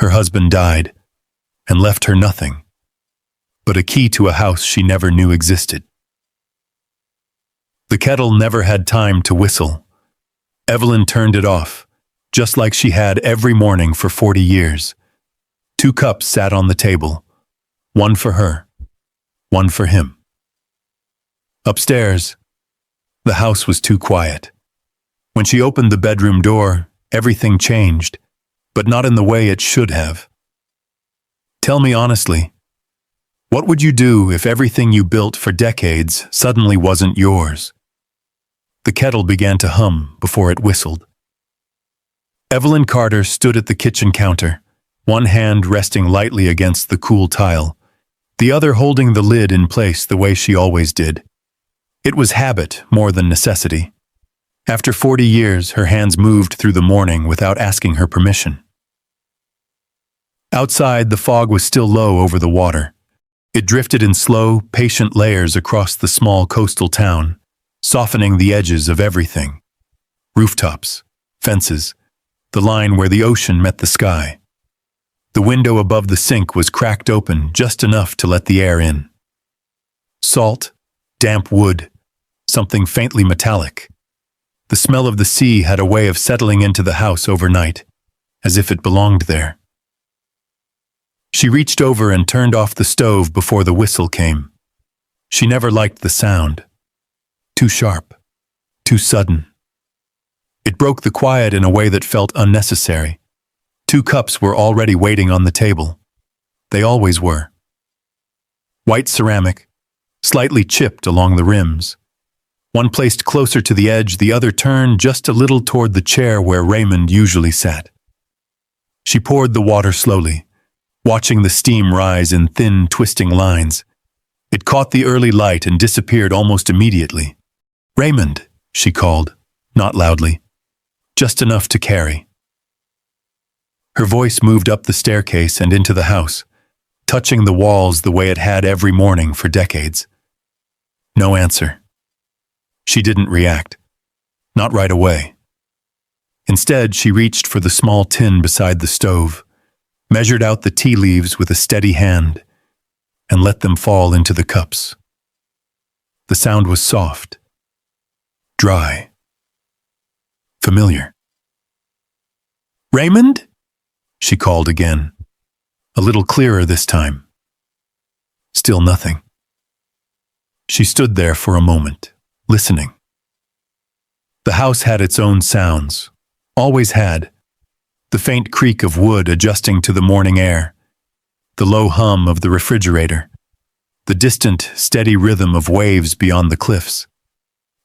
Her husband died and left her nothing but a key to a house she never knew existed. The kettle never had time to whistle. Evelyn turned it off, just like she had every morning for 40 years. 2 cups sat on the table, one for her, one for him. Upstairs, the house was too quiet. When she opened the bedroom door, everything changed, but not in the way it should have. Tell me honestly, what would you do if everything you built for decades suddenly wasn't yours? The kettle began to hum before it whistled. Evelyn Carter stood at the kitchen counter, one hand resting lightly against the cool tile, the other holding the lid in place the way she always did. It was habit more than necessity. After 40 years, her hands moved through the morning without asking her permission. Outside, the fog was still low over the water. It drifted in slow, patient layers across the small coastal town, softening the edges of everything. Rooftops, fences, the line where the ocean met the sky. The window above the sink was cracked open just enough to let the air in. Salt, damp wood, something faintly metallic. The smell of the sea had a way of settling into the house overnight, as if it belonged there. She reached over and turned off the stove before the whistle came. She never liked the sound. Too sharp, too sudden. It broke the quiet in a way that felt unnecessary. 2 cups were already waiting on the table. They always were. White ceramic, slightly chipped along the rims. One placed closer to the edge, the other turned just a little toward the chair where Raymond usually sat. She poured the water slowly, watching the steam rise in thin, twisting lines. It caught the early light and disappeared almost immediately. "Raymond," she called, not loudly, just enough to carry. Her voice moved up the staircase and into the house, touching the walls the way it had every morning for decades. No answer. She didn't react. Not right away. Instead, she reached for the small tin beside the stove, measured out the tea leaves with a steady hand, and let them fall into the cups. The sound was soft, dry, familiar. "Raymond?" she called again, a little clearer this time. Still nothing. She stood there for a moment, listening. The house had its own sounds, always had. The faint creak of wood adjusting to the morning air, the low hum of the refrigerator, the distant, steady rhythm of waves beyond the cliffs.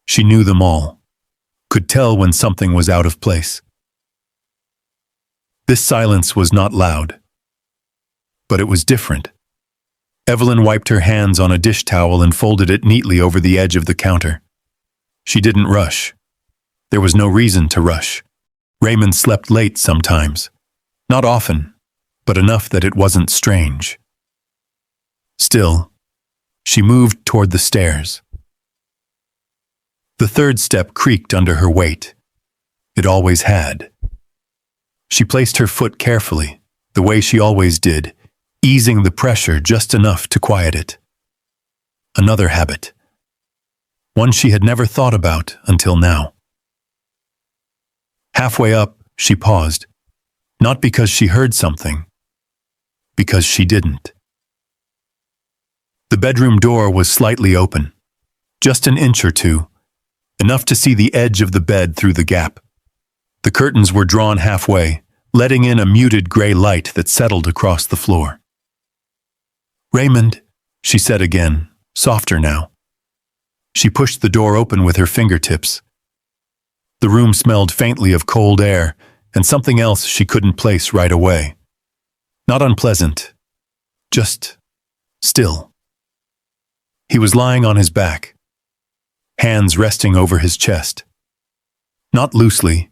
She knew them all, could tell when something was out of place. This silence was not loud, but it was different. Evelyn wiped her hands on a dish towel and folded it neatly over the edge of the counter. She didn't rush. There was no reason to rush. Raymond slept late sometimes. Not often, but enough that it wasn't strange. Still, she moved toward the stairs. The 3rd step creaked under her weight. It always had. She placed her foot carefully, the way she always did, easing the pressure just enough to quiet it. Another habit. One she had never thought about until now. Halfway up, she paused, not because she heard something, because she didn't. The bedroom door was slightly open, just an inch or two, enough to see the edge of the bed through the gap. The curtains were drawn halfway, letting in a muted gray light that settled across the floor. "Raymond," she said again, softer now. She pushed the door open with her fingertips. The room smelled faintly of cold air and something else she couldn't place right away. Not unpleasant, just still. He was lying on his back, hands resting over his chest. Not loosely,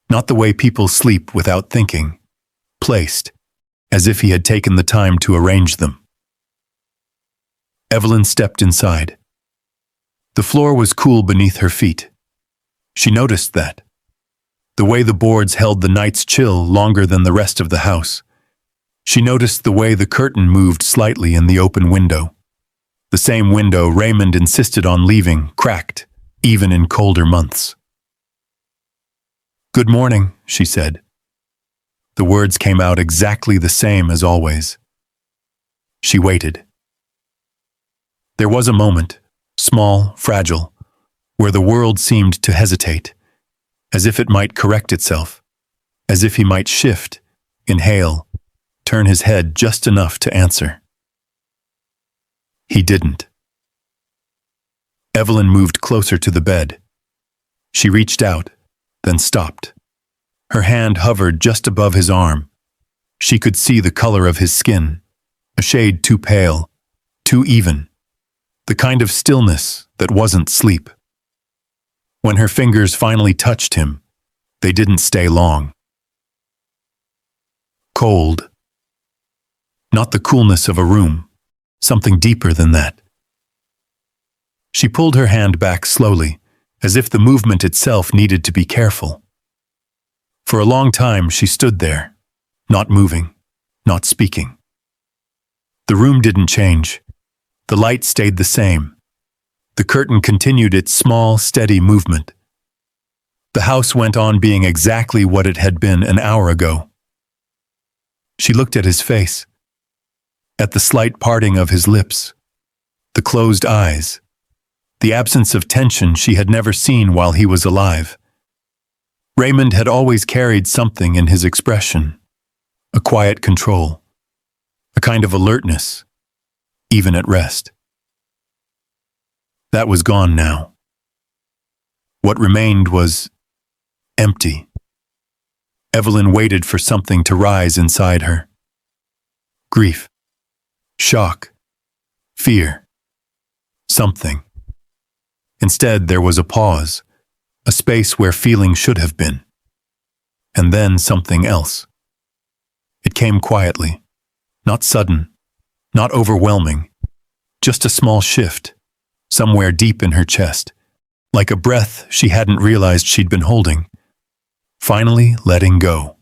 not the way people sleep without thinking, placed, as if he had taken the time to arrange them. Evelyn stepped inside. The floor was cool beneath her feet. She noticed that. The way the boards held the night's chill longer than the rest of the house, She noticed the way the curtain moved slightly in the open window. The same window Raymond insisted on leaving, cracked, even in colder months. "Good morning," she said. The words came out exactly the same as always. She waited. There was a moment, small, fragile, where the world seemed to hesitate, as if it might correct itself, as if he might shift, inhale, turn his head just enough to answer. He didn't. Evelyn moved closer to the bed. She reached out, then stopped. Her hand hovered just above his arm. She could see the color of his skin, a shade too pale, too even, the kind of stillness that wasn't sleep. When her fingers finally touched him, they didn't stay long. Cold. Not the coolness of a room, something deeper than that. She pulled her hand back slowly, as if the movement itself needed to be careful. For a long time she stood there, not moving, not speaking. The room didn't change. The light stayed the same. The curtain continued its small, steady movement. The house went on being exactly what it had been an hour ago. She looked at his face, at the slight parting of his lips, the closed eyes, the absence of tension she had never seen while he was alive. Raymond had always carried something in his expression, a quiet control, a kind of alertness, even at rest. That was gone now. What remained was empty. Evelyn waited for something to rise inside her. Grief, shock, fear, something. Instead, there was a pause, a space where feeling should have been. And then something else. It came quietly, not sudden, not overwhelming, just a small shift, somewhere deep in her chest, like a breath she hadn't realized she'd been holding, finally letting go.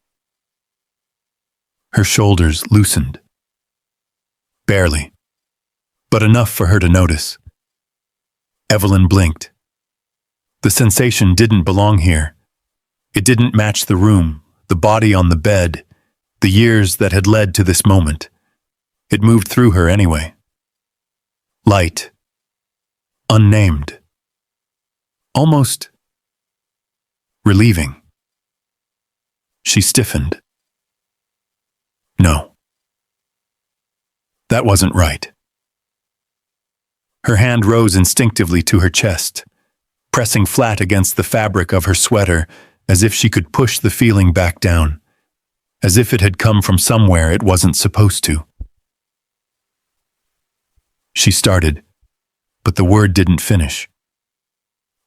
Her shoulders loosened. Barely, but enough for her to notice. Evelyn blinked. The sensation didn't belong here. It didn't match the room, the body on the bed, the years that had led to this moment. It moved through her anyway. Light. Unnamed. Almost relieving. She stiffened. No. That wasn't right. Her hand rose instinctively to her chest, pressing flat against the fabric of her sweater as if she could push the feeling back down, as if it had come from somewhere it wasn't supposed to. She started, but the word didn't finish.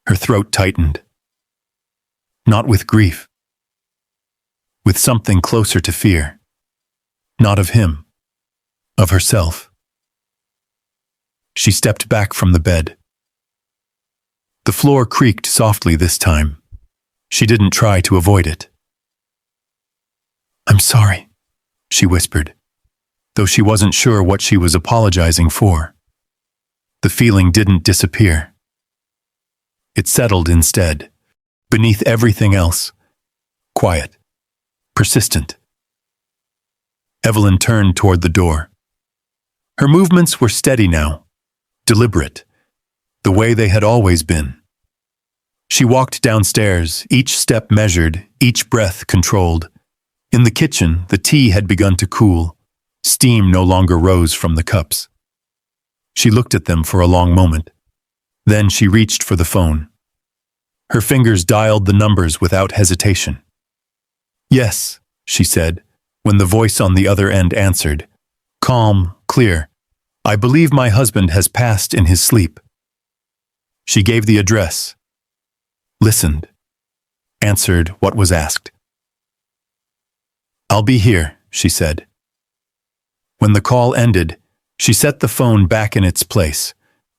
Her throat tightened. Not with grief. With something closer to fear. Not of him. Of herself. She stepped back from the bed. The floor creaked softly this time. She didn't try to avoid it. "I'm sorry," she whispered, though she wasn't sure what she was apologizing for. The feeling didn't disappear. It settled instead, beneath everything else. Quiet. Persistent. Evelyn turned toward the door. Her movements were steady now, deliberate, the way they had always been. She walked downstairs, each step measured, each breath controlled. In the kitchen, the tea had begun to cool. Steam no longer rose from the cups. She looked at them for a long moment. Then she reached for the phone. Her fingers dialed the numbers without hesitation. "Yes," she said, when the voice on the other end answered. Calm, clear. "I believe my husband has passed in his sleep." She gave the address. Listened. Answered what was asked. "I'll be here," she said. When the call ended, she set the phone back in its place,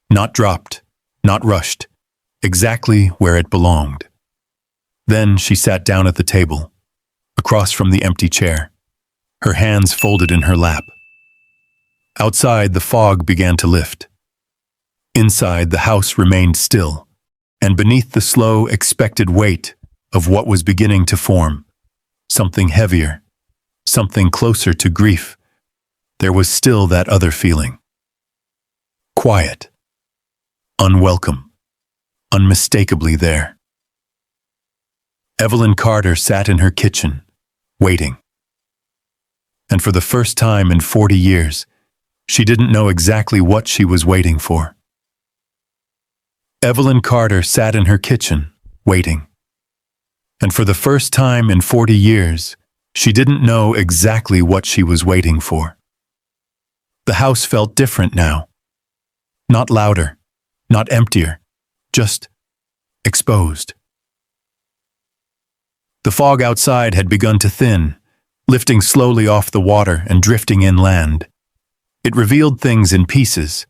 not dropped, not rushed, exactly where it belonged. Then she sat down at the table, across from the empty chair. her hands folded in her lap. Outside, the fog began to lift. Inside, the house remained still, and beneath the slow, expected weight of what was beginning to form, something heavier, something closer to grief, there was still that other feeling. Quiet, unwelcome, unmistakably there. Evelyn Carter sat in her kitchen, waiting. And for the first time in 40 years, she didn't know exactly what she was waiting for. Evelyn Carter sat in her kitchen, waiting. And for the first time in 40 years, she didn't know exactly what she was waiting for. The house felt different now. Not louder, not emptier, just exposed. The fog outside had begun to thin, lifting slowly off the water and drifting inland. It revealed things in pieces: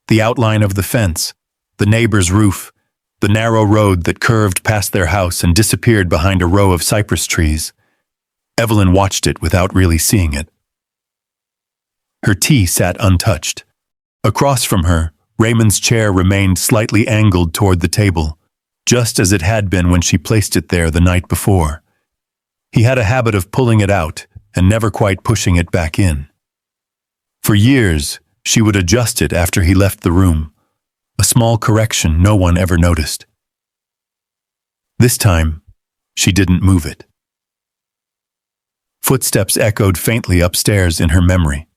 the outline of the fence, the neighbor's roof, the narrow road that curved past their house and disappeared behind a row of cypress trees. Evelyn watched it without really seeing it. Her tea sat untouched. Across from her, Raymond's chair remained slightly angled toward the table, just as it had been when she placed it there the night before. He had a habit of pulling it out and never quite pushing it back in. For years, she would adjust it after he left the room, a small correction no one ever noticed. This time, she didn't move it. Footsteps echoed faintly upstairs in her memory.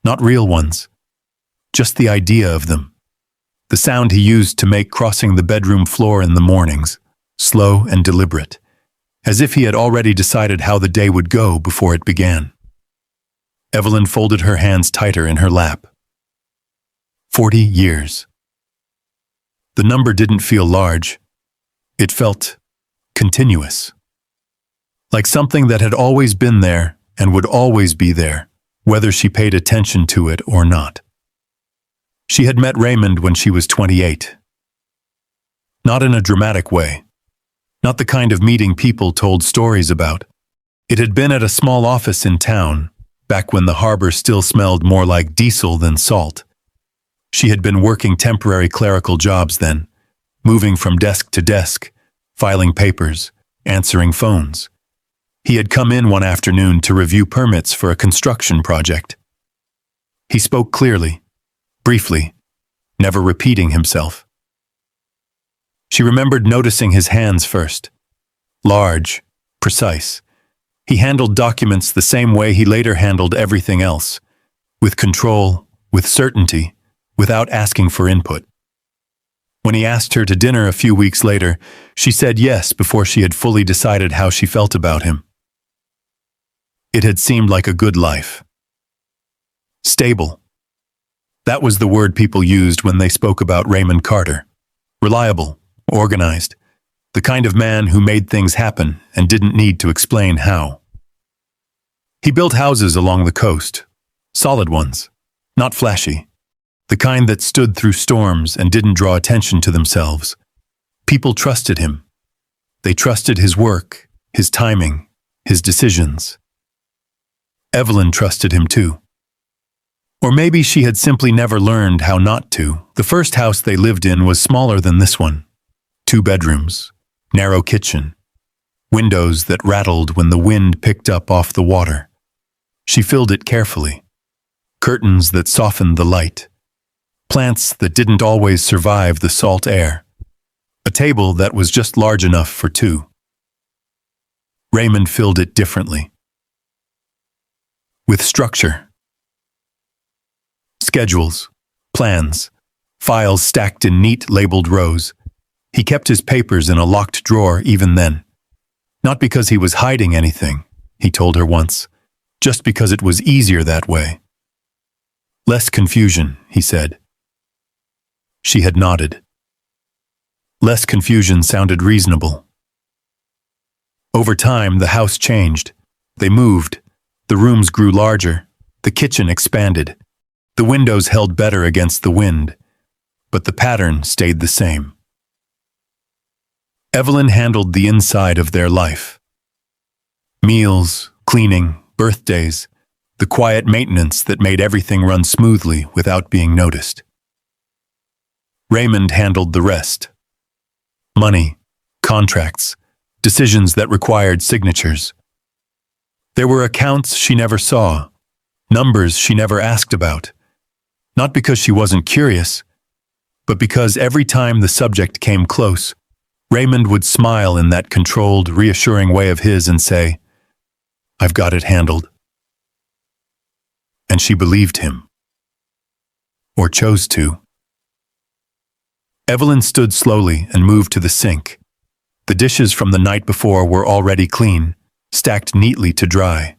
Not real ones, just the idea of them. The sound he used to make crossing the bedroom floor in the mornings, slow and deliberate, as if he had already decided how the day would go before it began. Evelyn folded her hands tighter in her lap. 40 years. The number didn't feel large. It felt continuous. Like something that had always been there and would always be there, whether she paid attention to it or not. She had met Raymond when she was 28. Not in a dramatic way. Not the kind of meeting people told stories about. It had been at a small office in town, back when the harbor still smelled more like diesel than salt. She had been working temporary clerical jobs then, moving from desk to desk, filing papers, answering phones. He had come in one afternoon to review permits for a construction project. He spoke clearly, briefly, never repeating himself. She remembered noticing his hands first. Large, precise. He handled documents the same way he later handled everything else, with control, with certainty, without asking for input. When he asked her to dinner a few weeks later, she said yes before she had fully decided how she felt about him. It had seemed like a good life. Stable. That was the word people used when they spoke about Raymond Carter. Reliable, organized, the kind of man who made things happen and didn't need to explain how. He built houses along the coast, solid ones, not flashy, the kind that stood through storms and didn't draw attention to themselves. People trusted him. They trusted his work, his timing, his decisions. Evelyn trusted him too. Or maybe she had simply never learned how not to. The first house they lived in was smaller than this one. 2 bedrooms, narrow kitchen, windows that rattled when the wind picked up off the water. She filled it carefully. Curtains that softened the light. Plants that didn't always survive the salt air. A table that was just large enough for 2. Raymond filled it differently. With structure. Schedules, plans, files stacked in neat labeled rows. He kept his papers in a locked drawer even then. Not because he was hiding anything, he told her once, just because it was easier that way. Less confusion, he said. She had nodded. Less confusion sounded reasonable. Over time, the house changed. They moved. The rooms grew larger. The kitchen expanded. The windows held better against the wind, but the pattern stayed the same. Evelyn handled the inside of their life. Meals, cleaning, Birthdays, the quiet maintenance that made everything run smoothly without being noticed. Raymond handled the rest. Money, contracts, decisions that required signatures. There were accounts she never saw, numbers she never asked about, not because she wasn't curious, but because every time the subject came close, Raymond would smile in that controlled, reassuring way of his and say, "I've got it handled." And she believed him. Or chose to. Evelyn stood slowly and moved to the sink. The dishes from the night before were already clean, stacked neatly to dry.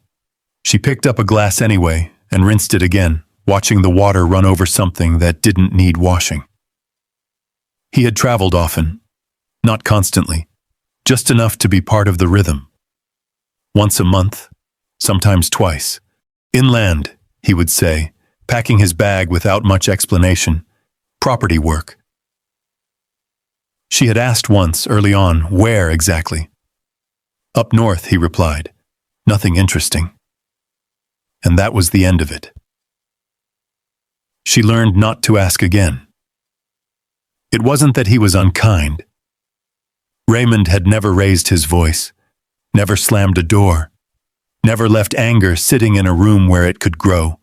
She picked up a glass anyway and rinsed it again, watching the water run over something that didn't need washing. He had traveled often, not constantly, just enough to be part of the rhythm. Once a month, sometimes twice. Inland, he would say, packing his bag without much explanation. Property work. She had asked once, early on, where exactly. Up north, he replied. Nothing interesting. And that was the end of it. She learned not to ask again. It wasn't that he was unkind. Raymond had never raised his voice, never slammed a door, never left anger sitting in a room where it could grow.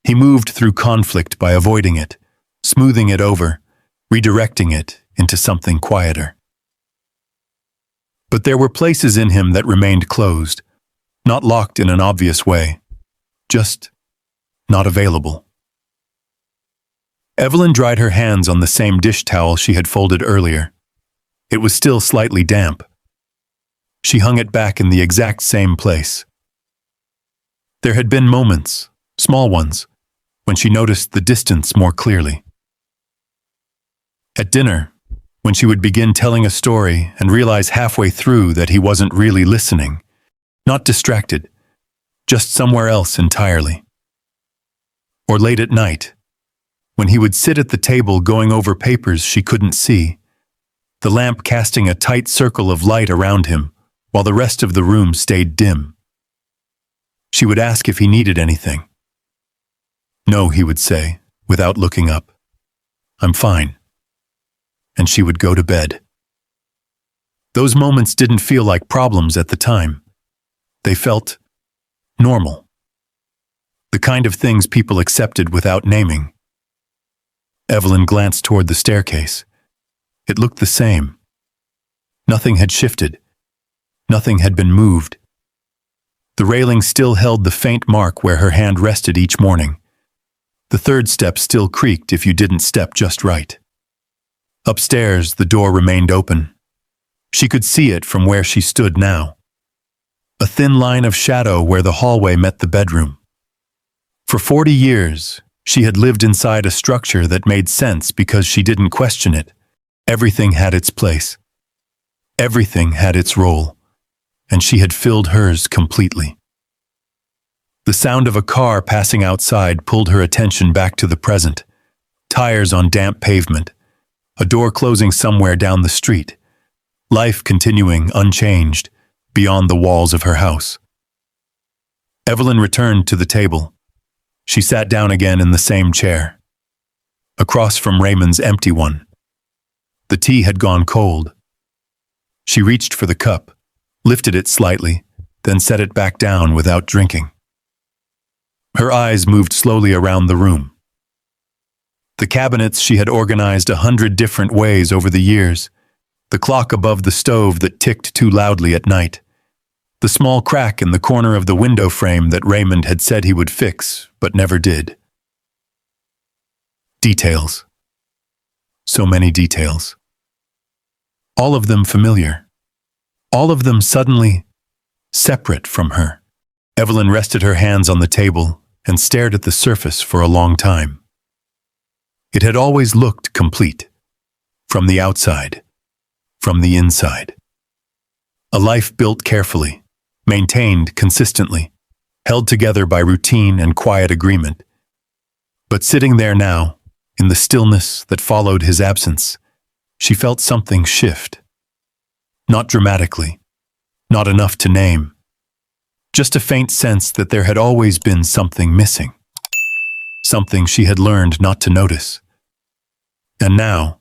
He moved through conflict by avoiding it, smoothing it over, redirecting it into something quieter. But there were places in him that remained closed, not locked in an obvious way, just not available. Evelyn dried her hands on the same dish towel she had folded earlier. It was still slightly damp. She hung it back in the exact same place. There had been moments, small ones, when she noticed the distance more clearly. At dinner, when she would begin telling a story and realize halfway through that he wasn't really listening, not distracted, just somewhere else entirely. Or late at night, when he would sit at the table going over papers she couldn't see, the lamp casting a tight circle of light around him while the rest of the room stayed dim. She would ask if he needed anything. No, he would say, without looking up. I'm fine. And she would go to bed. Those moments didn't feel like problems at the time. They felt normal. The kind of things people accepted without naming. Evelyn glanced toward the staircase. It looked the same. Nothing had shifted. Nothing had been moved. The railing still held the faint mark where her hand rested each morning. The third step still creaked if you didn't step just right. Upstairs, the door remained open. She could see it from where she stood now. A thin line of shadow where the hallway met the bedroom. For 40 years, she had lived inside a structure that made sense because she didn't question it. Everything had its place. Everything had its role, and she had filled hers completely. The sound of a car passing outside pulled her attention back to the present. Tires on damp pavement, a door closing somewhere down the street, life continuing unchanged beyond the walls of her house. Evelyn returned to the table. She sat down again in the same chair, across from Raymond's empty one. The tea had gone cold. She reached for the cup, lifted it slightly, then set it back down without drinking. Her eyes moved slowly around the room. The cabinets she had organized 100 different ways over the years, the clock above the stove that ticked too loudly at night, the small crack in the corner of the window frame that Raymond had said he would fix, but never did. Details. So many details. All of them familiar. All of them suddenly separate from her. Evelyn rested her hands on the table and stared at the surface for a long time. It had always looked complete. From the outside. From the inside. A life built carefully, maintained consistently, held together by routine and quiet agreement. But sitting there now, in the stillness that followed his absence, she felt something shift. Not dramatically, not enough to name, just a faint sense that there had always been something missing, something she had learned not to notice. And now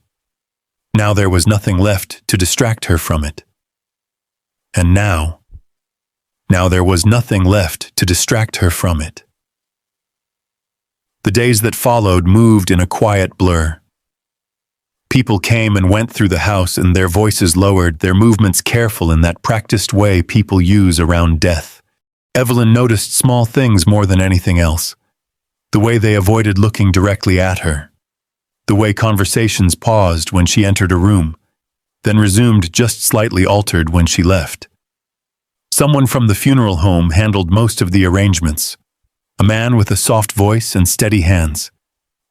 there was nothing left to distract her from it. And now there was nothing left to distract her from it. The days that followed moved in a quiet blur. People came and went through the house, and their voices lowered, their movements careful in that practiced way people use around death. Evelyn noticed small things more than anything else. The way they avoided looking directly at her. The way conversations paused when she entered a room, then resumed just slightly altered when she left. Someone from the funeral home handled most of the arrangements. A man with a soft voice and steady hands.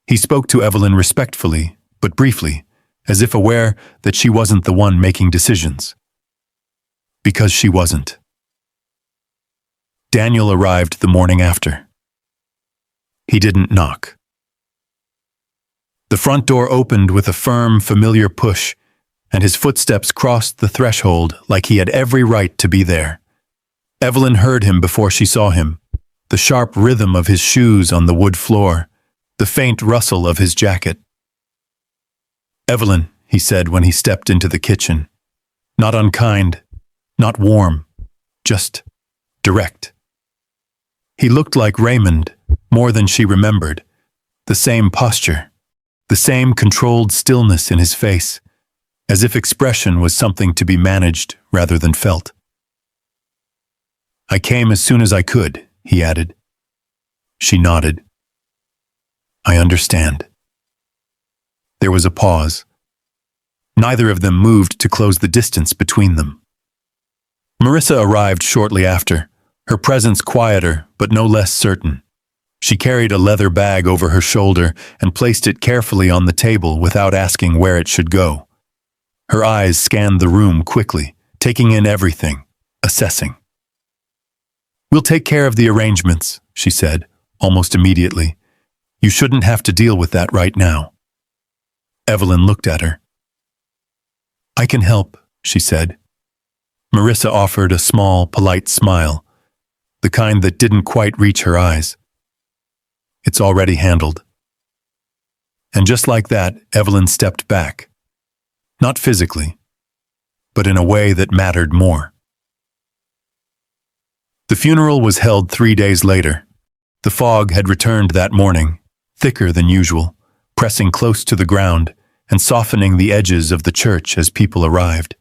He spoke to Evelyn respectfully, but briefly, as if aware that she wasn't the one making decisions. Because she wasn't. Daniel arrived the morning after. He didn't knock. The front door opened with a firm, familiar push, and his footsteps crossed the threshold like he had every right to be there. Evelyn heard him before she saw him, the sharp rhythm of his shoes on the wood floor, the faint rustle of his jacket. "Evelyn," he said when he stepped into the kitchen. Not unkind, not warm, just direct. He looked like Raymond, more than she remembered. The same posture, the same controlled stillness in his face, as if expression was something to be managed rather than felt. "I came as soon as I could," he added. She nodded. "I understand." There was a pause. Neither of them moved to close the distance between them. Marissa arrived shortly after, her presence quieter but no less certain. She carried a leather bag over her shoulder and placed it carefully on the table without asking where it should go. Her eyes scanned the room quickly, taking in everything, assessing. "We'll take care of the arrangements," she said, almost immediately. "You shouldn't have to deal with that right now." Evelyn looked at her. "I can help," she said. Marissa offered a small, polite smile, the kind that didn't quite reach her eyes. "It's already handled." And just like that, Evelyn stepped back. Not physically, but in a way that mattered more. The funeral was held 3 days later. The fog had returned that morning, thicker than usual, pressing close to the ground and softening the edges of the church as people arrived.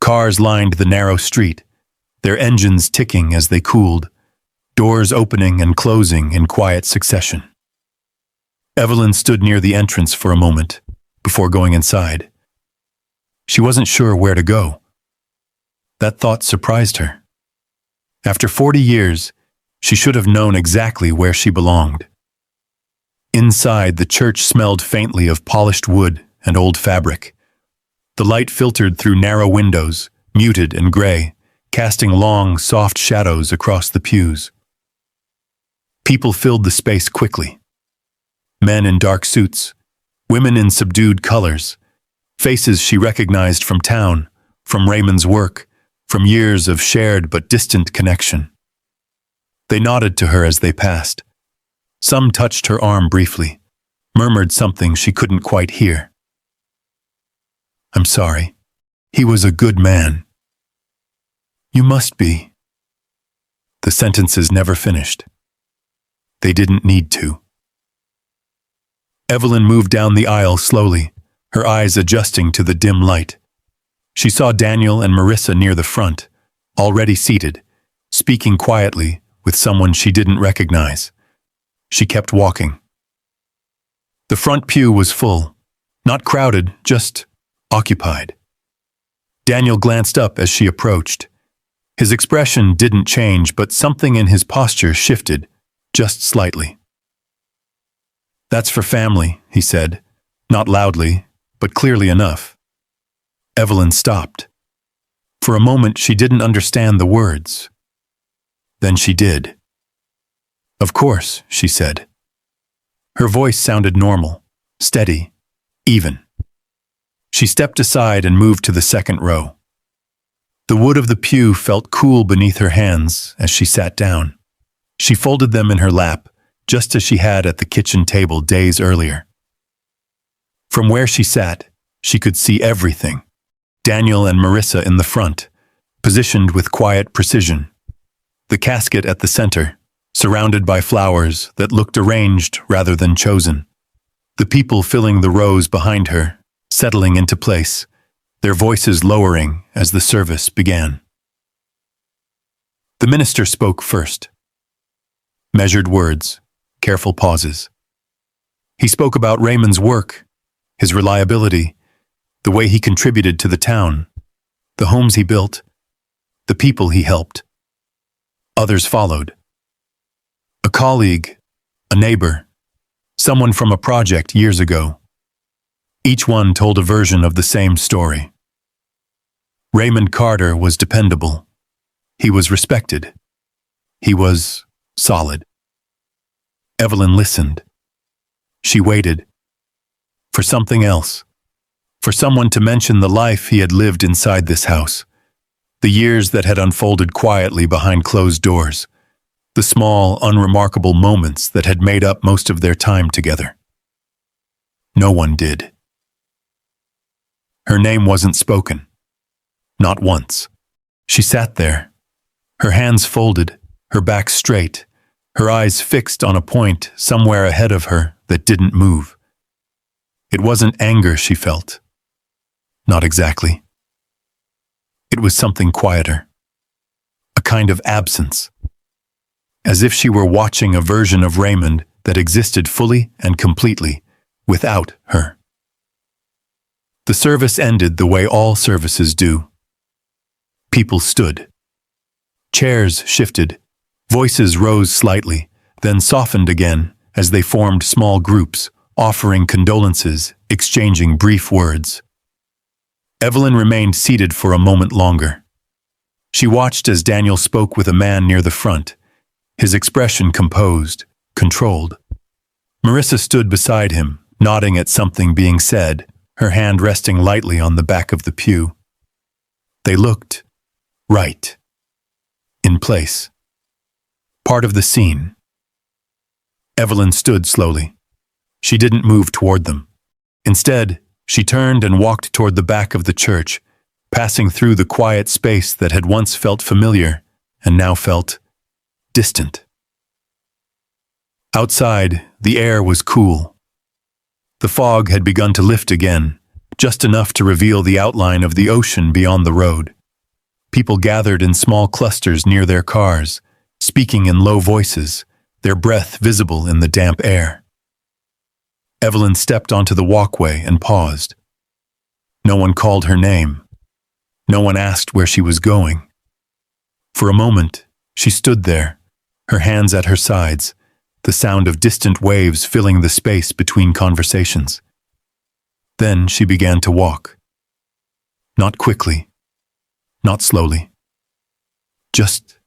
Cars lined the narrow street, their engines ticking as they cooled, doors opening and closing in quiet succession. Evelyn stood near the entrance for a moment, before going inside. She wasn't sure where to go. That thought surprised her. After 40 years, she should have known exactly where she belonged. Inside, the church smelled faintly of polished wood and old fabric. The light filtered through narrow windows, muted and gray, casting long, soft shadows across the pews. People filled the space quickly. Men in dark suits, women in subdued colors, faces she recognized from town, from Raymond's work, from years of shared but distant connection. They nodded to her as they passed. Some touched her arm briefly, murmured something she couldn't quite hear. "I'm sorry. He was a good man." "You must be." The sentences never finished. They didn't need to. Evelyn moved down the aisle slowly, her eyes adjusting to the dim light. She saw Daniel and Marissa near the front, already seated, speaking quietly with someone she didn't recognize. She kept walking. The front pew was full, not crowded, just occupied. Daniel glanced up as she approached. His expression didn't change, but something in his posture shifted, just slightly. "That's for family," he said, not loudly, but clearly enough. Evelyn stopped. For a moment, she didn't understand the words. Then she did. "Of course," she said. Her voice sounded normal, steady, even. She stepped aside and moved to the second row. The wood of the pew felt cool beneath her hands as she sat down. She folded them in her lap, just as she had at the kitchen table days earlier. From where she sat, she could see everything. Daniel and Marissa in the front, positioned with quiet precision. The casket at the center, surrounded by flowers that looked arranged rather than chosen. The people filling the rows behind her, settling into place, their voices lowering as the service began. The minister spoke first. Measured words, careful pauses. He spoke about Raymond's work, his reliability, the way he contributed to the town, the homes he built, the people he helped. Others followed. A colleague, a neighbor, someone from a project years ago. Each one told a version of the same story. Raymond Carter was dependable. He was respected. He was solid. Evelyn listened. She waited. For something else. For someone to mention the life he had lived inside this house. The years that had unfolded quietly behind closed doors. The small, unremarkable moments that had made up most of their time together. No one did. Her name wasn't spoken. Not once. She sat there, her hands folded, her back straight, her eyes fixed on a point somewhere ahead of her that didn't move. It wasn't anger she felt. Not exactly. It was something quieter. A kind of absence. As if she were watching a version of Raymond that existed fully and completely without her. The service ended the way all services do. People stood. Chairs shifted. Voices rose slightly, then softened again as they formed small groups, offering condolences, exchanging brief words. Evelyn remained seated for a moment longer. She watched as Daniel spoke with a man near the front, his expression composed, controlled. Marissa stood beside him, nodding at something being said, her hand resting lightly on the back of the pew. They looked right. In place. Part of the scene. Evelyn stood slowly. She didn't move toward them. Instead, she turned and walked toward the back of the church, passing through the quiet space that had once felt familiar and now felt distant. Outside, the air was cool. The fog had begun to lift again, just enough to reveal the outline of the ocean beyond the road. People gathered in small clusters near their cars, speaking in low voices, their breath visible in the damp air. Evelyn stepped onto the walkway and paused. No one called her name. No one asked where she was going. For a moment, she stood there, her hands at her sides, the sound of distant waves filling the space between conversations. Then she began to walk. Not quickly. Not slowly. Just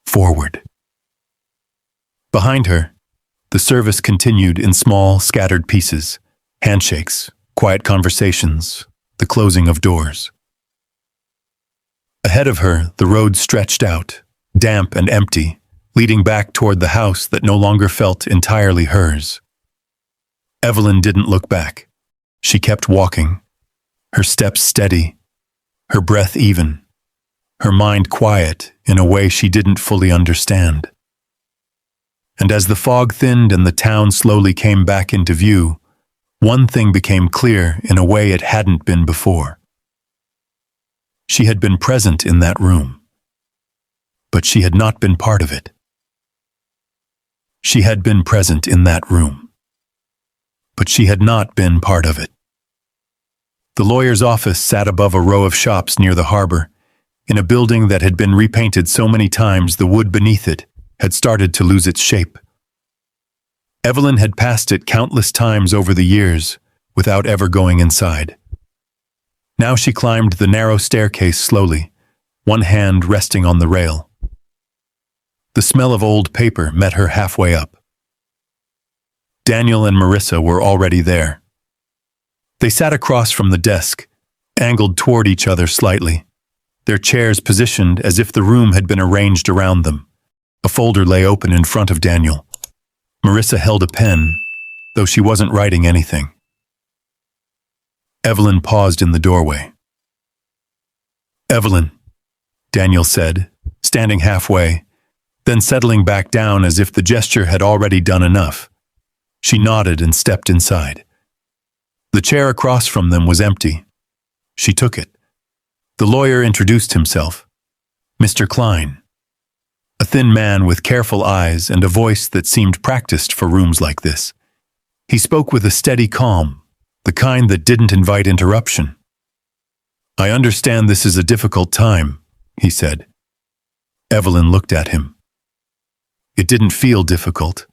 forward. Behind her, the service continued in small, scattered pieces, handshakes, quiet conversations, the closing of doors. Ahead of her, the road stretched out, damp and empty, leading back toward the house that no longer felt entirely hers. Evelyn didn't look back. She kept walking, her steps steady, her breath even, her mind quiet in a way she didn't fully understand. And as the fog thinned and the town slowly came back into view, one thing became clear in a way it hadn't been before. She had been present in that room, but she had not been part of it. She had been present in that room, but she had not been part of it. The lawyer's office sat above a row of shops near the harbor, in a building that had been repainted so many times the wood beneath it had started to lose its shape. Evelyn had passed it countless times over the years without ever going inside. Now she climbed the narrow staircase slowly, one hand resting on the rail. The smell of old paper met her halfway up. Daniel and Marissa were already there. They sat across from the desk, angled toward each other slightly, their chairs positioned as if the room had been arranged around them. A folder lay open in front of Daniel. Marissa held a pen, though she wasn't writing anything. Evelyn paused in the doorway. "Evelyn," Daniel said, standing halfway, then settling back down as if the gesture had already done enough. She nodded and stepped inside. The chair across from them was empty. She took it. The lawyer introduced himself. Mr. Klein. A thin man with careful eyes and a voice that seemed practiced for rooms like this. He spoke with a steady calm, the kind that didn't invite interruption. "I understand this is a difficult time," he said. Evelyn looked at him. It didn't feel difficult.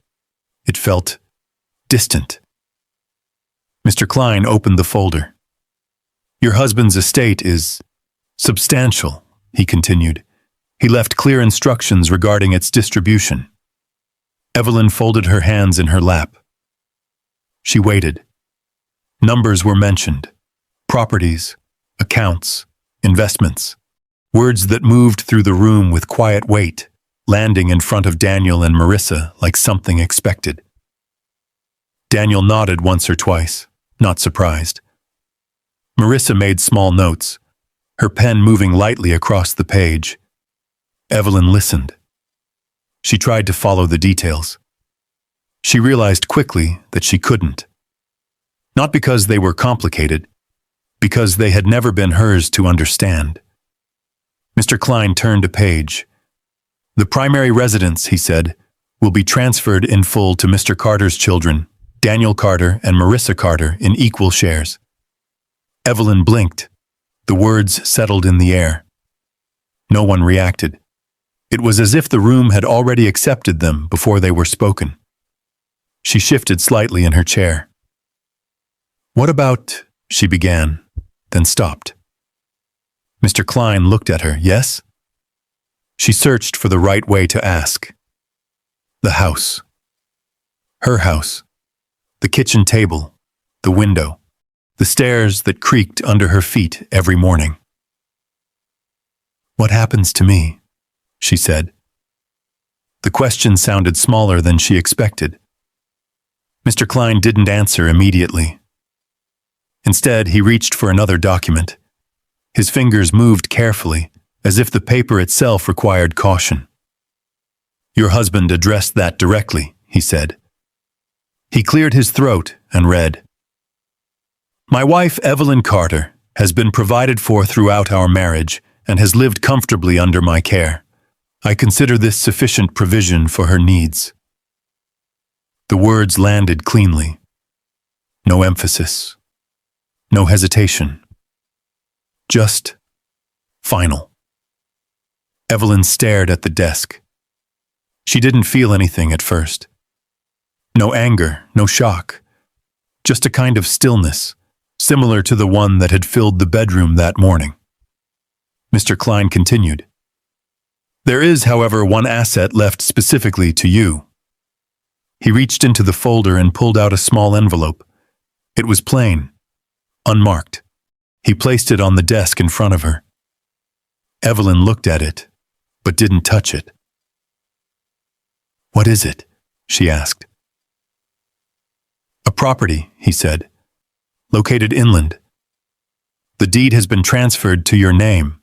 It felt distant. Mr. Klein opened the folder. "Your husband's estate is substantial," he continued. He left clear instructions regarding its distribution. Evelyn folded her hands in her lap. She waited. Numbers were mentioned. Properties, accounts, investments. Words that moved through the room with quiet weight, landing in front of Daniel and Marissa like something expected. Daniel nodded once or twice, not surprised. Marissa made small notes, her pen moving lightly across the page. Evelyn listened. She tried to follow the details. She realized quickly that she couldn't. Not because they were complicated, because they had never been hers to understand. Mr. Klein turned a page. "The primary residence," he said, "will be transferred in full to Mr. Carter's children, Daniel Carter and Marissa Carter, in equal shares." Evelyn blinked. The words settled in the air. No one reacted. It was as if the room had already accepted them before they were spoken. She shifted slightly in her chair. "What about," she began, then stopped. Mr. Klein looked at her. "Yes?" She searched for the right way to ask. The house. Her house. The kitchen table. The window. The stairs that creaked under her feet every morning. "What happens to me?" she said. The question sounded smaller than she expected. Mr. Klein didn't answer immediately. Instead, he reached for another document. His fingers moved carefully, as if the paper itself required caution. "Your husband addressed that directly," he said. He cleared his throat and read, "My wife, Evelyn Carter, has been provided for throughout our marriage and has lived comfortably under my care. I consider this sufficient provision for her needs." The words landed cleanly. No emphasis. No hesitation. Just final. Evelyn stared at the desk. She didn't feel anything at first. No anger, no shock. Just a kind of stillness, similar to the one that had filled the bedroom that morning. Mr. Klein continued. "There is, however, one asset left specifically to you." He reached into the folder and pulled out a small envelope. It was plain, unmarked. He placed it on the desk in front of her. Evelyn looked at it, but didn't touch it. "What is it?" she asked. "A property," he said, "located inland. The deed has been transferred to your name."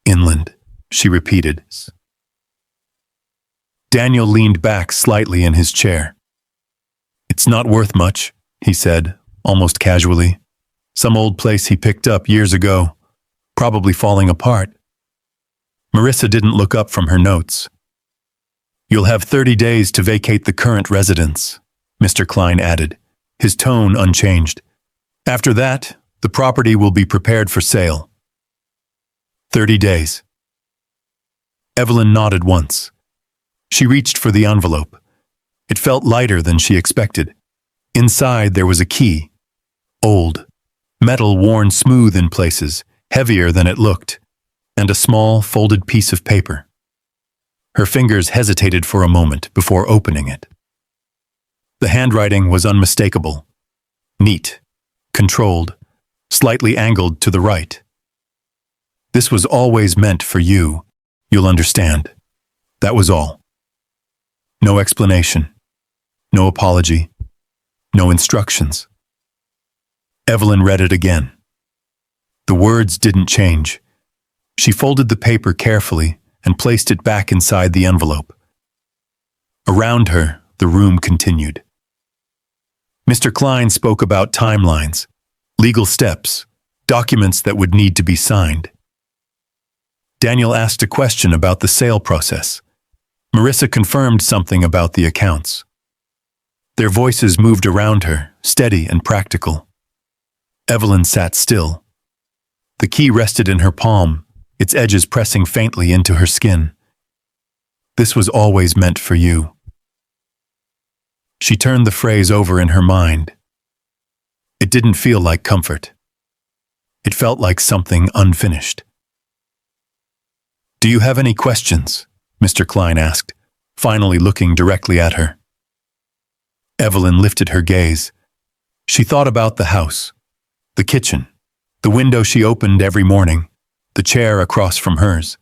"Inland," she repeated. Daniel leaned back slightly in his chair. "It's not worth much," he said, almost casually. "Some old place he picked up years ago, probably falling apart." Marissa didn't look up from her notes. "You'll have 30 days to vacate the current residence," Mr. Klein added, his tone unchanged. "After that, the property will be prepared for sale." 30 days. Evelyn nodded once. She reached for the envelope. It felt lighter than she expected. Inside there was a key. Old. Metal worn smooth in places, heavier than it looked, and a small, folded piece of paper. Her fingers hesitated for a moment before opening it. The handwriting was unmistakable. Neat, controlled, slightly angled to the right. This was always meant for you. You'll understand. That was all. No explanation. No apology. No instructions. Evelyn read it again. The words didn't change. She folded the paper carefully and placed it back inside the envelope. Around her, the room continued. Mr. Klein spoke about timelines, legal steps, documents that would need to be signed. Daniel asked a question about the sale process. Marissa confirmed something about the accounts. Their voices moved around her, steady and practical. Evelyn sat still. The key rested in her palm, its edges pressing faintly into her skin. This was always meant for you. She turned the phrase over in her mind. It didn't feel like comfort. It felt like something unfinished. Do you have any questions? Mr. Klein asked, finally looking directly at her. Evelyn lifted her gaze. She thought about the house, the kitchen, the window she opened every morning, the chair across from hers.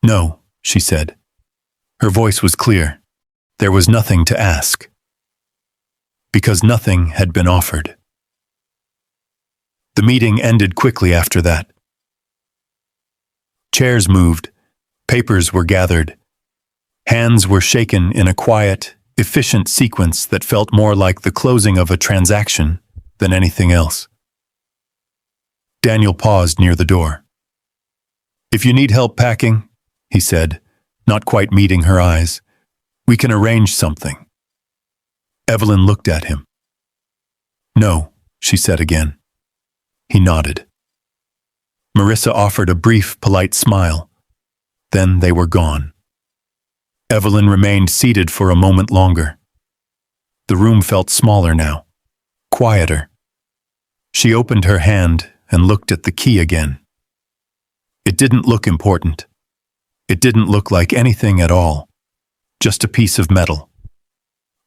No, she said. Her voice was clear. There was nothing to ask. Because nothing had been offered. The meeting ended quickly after that. Chairs moved, papers were gathered, hands were shaken in a quiet, efficient sequence that felt more like the closing of a transaction than anything else. Daniel paused near the door. If you need help packing, he said, not quite meeting her eyes, we can arrange something. Evelyn looked at him. No, she said again. He nodded. Marissa offered a brief, polite smile. Then they were gone. Evelyn remained seated for a moment longer. The room felt smaller now, quieter. She opened her hand and looked at the key again. It didn't look important. It didn't look like anything at all. Just a piece of metal,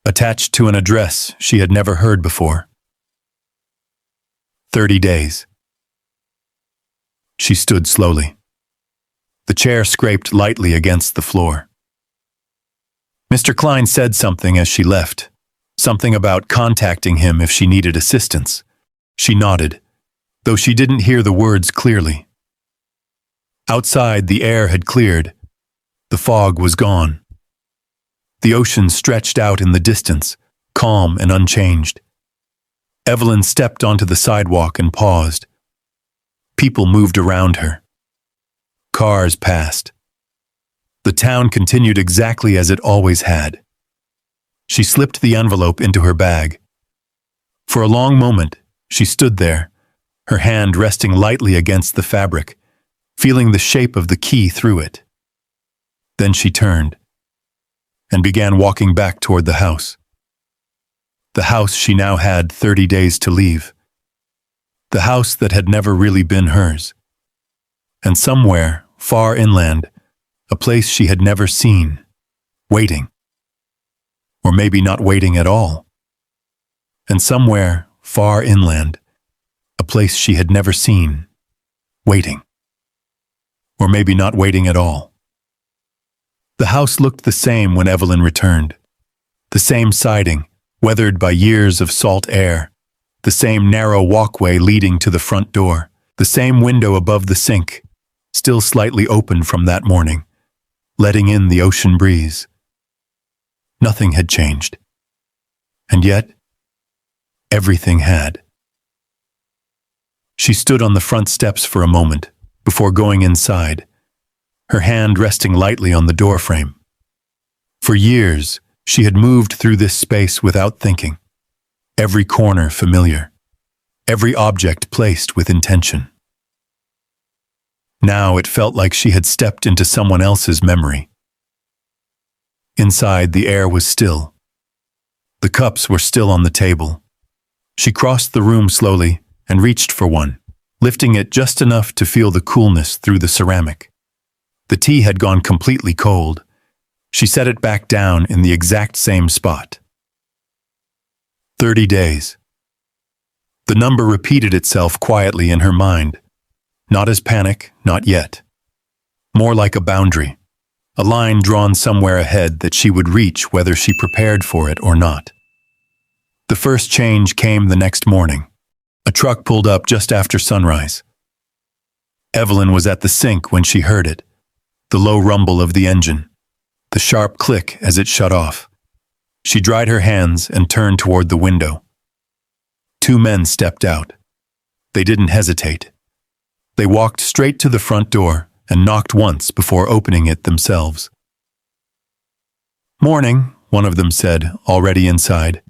attached to an address she had never heard before. 30 days. She stood slowly. The chair scraped lightly against the floor. Mr. Klein said something as she left, something about contacting him if she needed assistance. She nodded, though she didn't hear the words clearly. Outside, the air had cleared. The fog was gone. The ocean stretched out in the distance, calm and unchanged. Evelyn stepped onto the sidewalk and paused. People moved around her. Cars passed. The town continued exactly as it always had. She slipped the envelope into her bag. For a long moment, she stood there, her hand resting lightly against the fabric, feeling the shape of the key through it. Then she turned and began walking back toward the house. The house she now had 30 days to leave. The house that had never really been hers. And somewhere, far inland, a place she had never seen, waiting. Or maybe not waiting at all. And somewhere, far inland, a place she had never seen, waiting. Or maybe not waiting at all. The house looked the same when Evelyn returned. The same siding, weathered by years of salt air. The same narrow walkway leading to the front door. The same window above the sink, still slightly open from that morning, letting in the ocean breeze. Nothing had changed. And yet, everything had. She stood on the front steps for a moment before going inside, her hand resting lightly on the doorframe. For years, she had moved through this space without thinking, every corner familiar, every object placed with intention. Now it felt like she had stepped into someone else's memory. Inside, the air was still. The cups were still on the table. She crossed the room slowly and reached for one, lifting it just enough to feel the coolness through the ceramic. The tea had gone completely cold. She set it back down in the exact same spot. 30 days. The number repeated itself quietly in her mind. Not as panic, not yet. More like a boundary, a line drawn somewhere ahead that she would reach whether she prepared for it or not. The first change came the next morning. A truck pulled up just after sunrise. Evelyn was at the sink when she heard it, the low rumble of the engine, the sharp click as it shut off. She dried her hands and turned toward the window. Two men stepped out. They didn't hesitate. They walked straight to the front door and knocked once before opening it themselves. "Morning," one of them said, already inside.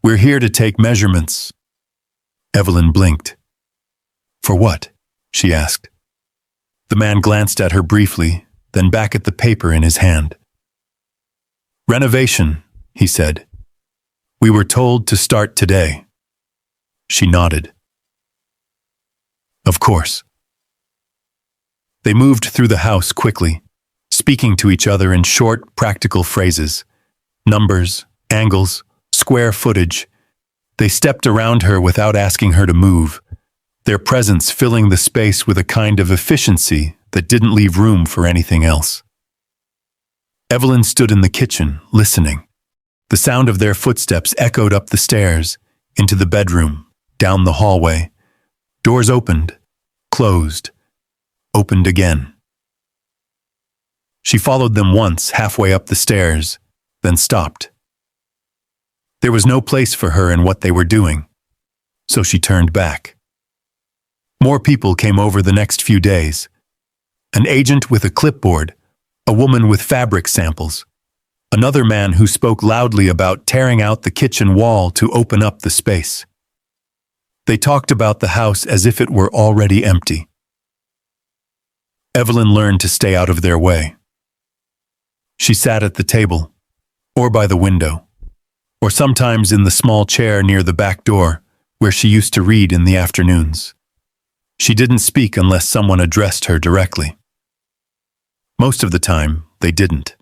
"We're here to take measurements." Evelyn blinked. "For what?" she asked. The man glanced at her briefly, then back at the paper in his hand. "Renovation," he said. "We were told to start today." She nodded. "Of course." They moved through the house quickly, speaking to each other in short, practical phrases. Numbers, angles, square footage. They stepped around her without asking her to move, their presence filling the space with a kind of efficiency that didn't leave room for anything else. Evelyn stood in the kitchen, listening. The sound of their footsteps echoed up the stairs, into the bedroom, down the hallway. Doors opened, closed, opened again. She followed them once halfway up the stairs, then stopped. There was no place for her in what they were doing, so she turned back. More people came over the next few days. An agent with a clipboard, a woman with fabric samples, another man who spoke loudly about tearing out the kitchen wall to open up the space. They talked about the house as if it were already empty. Evelyn learned to stay out of their way. She sat at the table, or by the window, or sometimes in the small chair near the back door, where she used to read in the afternoons. She didn't speak unless someone addressed her directly. Most of the time, they didn't.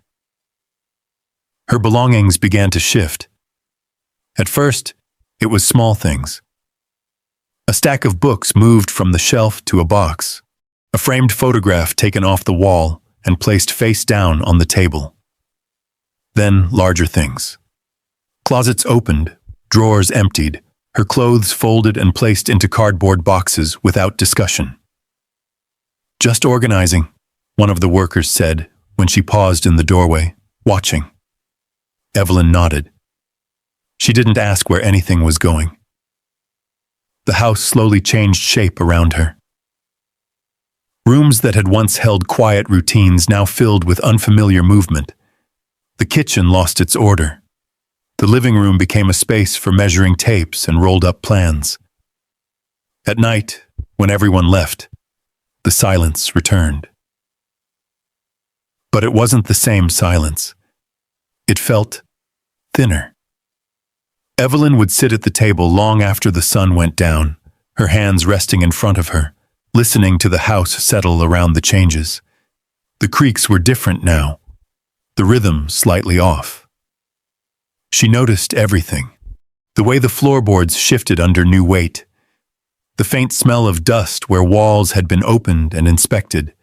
Her belongings began to shift. At first, it was small things. A stack of books moved from the shelf to a box, a framed photograph taken off the wall and placed face down on the table. Then larger things. Closets opened, drawers emptied, her clothes folded and placed into cardboard boxes without discussion. "Just organizing," one of the workers said when she paused in the doorway, watching. Evelyn nodded. She didn't ask where anything was going. The house slowly changed shape around her. Rooms that had once held quiet routines now filled with unfamiliar movement. The kitchen lost its order. The living room became a space for measuring tapes and rolled-up plans. At night, when everyone left, the silence returned. But it wasn't the same silence. It felt thinner. Evelyn would sit at the table long after the sun went down, her hands resting in front of her, listening to the house settle around the changes. The creaks were different now, the rhythm slightly off. She noticed everything, the way the floorboards shifted under new weight, the faint smell of dust where walls had been opened and inspected,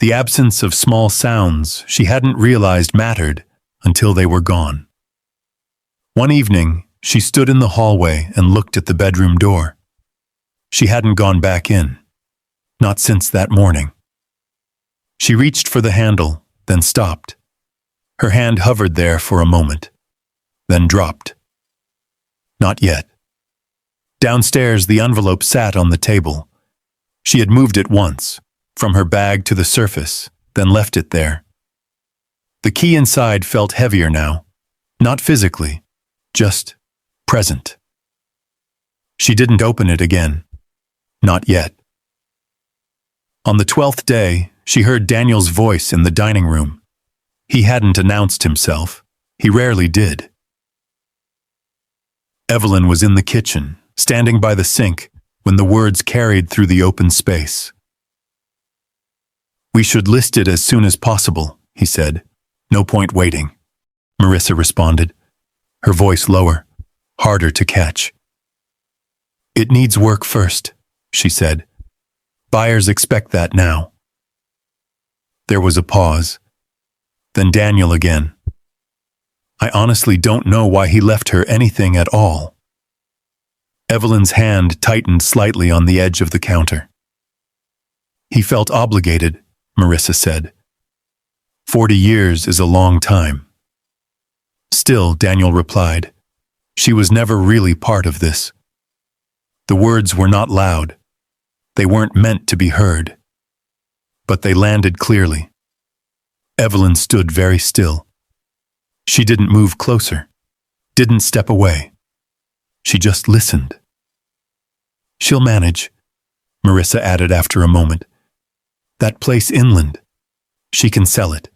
the absence of small sounds she hadn't realized mattered until they were gone. One evening, she stood in the hallway and looked at the bedroom door. She hadn't gone back in, not since that morning. She reached for the handle, then stopped. Her hand hovered there for a moment, then dropped. Not yet. Downstairs, the envelope sat on the table. She had moved it once, from her bag to the surface, then left it there. The key inside felt heavier now, not physically, just present. She didn't open it again. Not yet. On the 12th day, she heard Daniel's voice in the dining room. He hadn't announced himself. He rarely did. Evelyn was in the kitchen, standing by the sink, when the words carried through the open space. "We should list it as soon as possible," he said. "No point waiting." Marissa responded, her voice lower, harder to catch. "It needs work first," she said. Buyers expect that now. There was a pause. Then Daniel again. I honestly don't know why he left her anything at all. Evelyn's hand tightened slightly on the edge of the counter. He felt obligated, Marissa said. 40 years is a long time. Still, Daniel replied, she was never really part of this. The words were not loud. They weren't meant to be heard. But they landed clearly. Evelyn stood very still. She didn't move closer, didn't step away. She just listened. She'll manage, Marissa added after a moment. That place inland. She can sell it.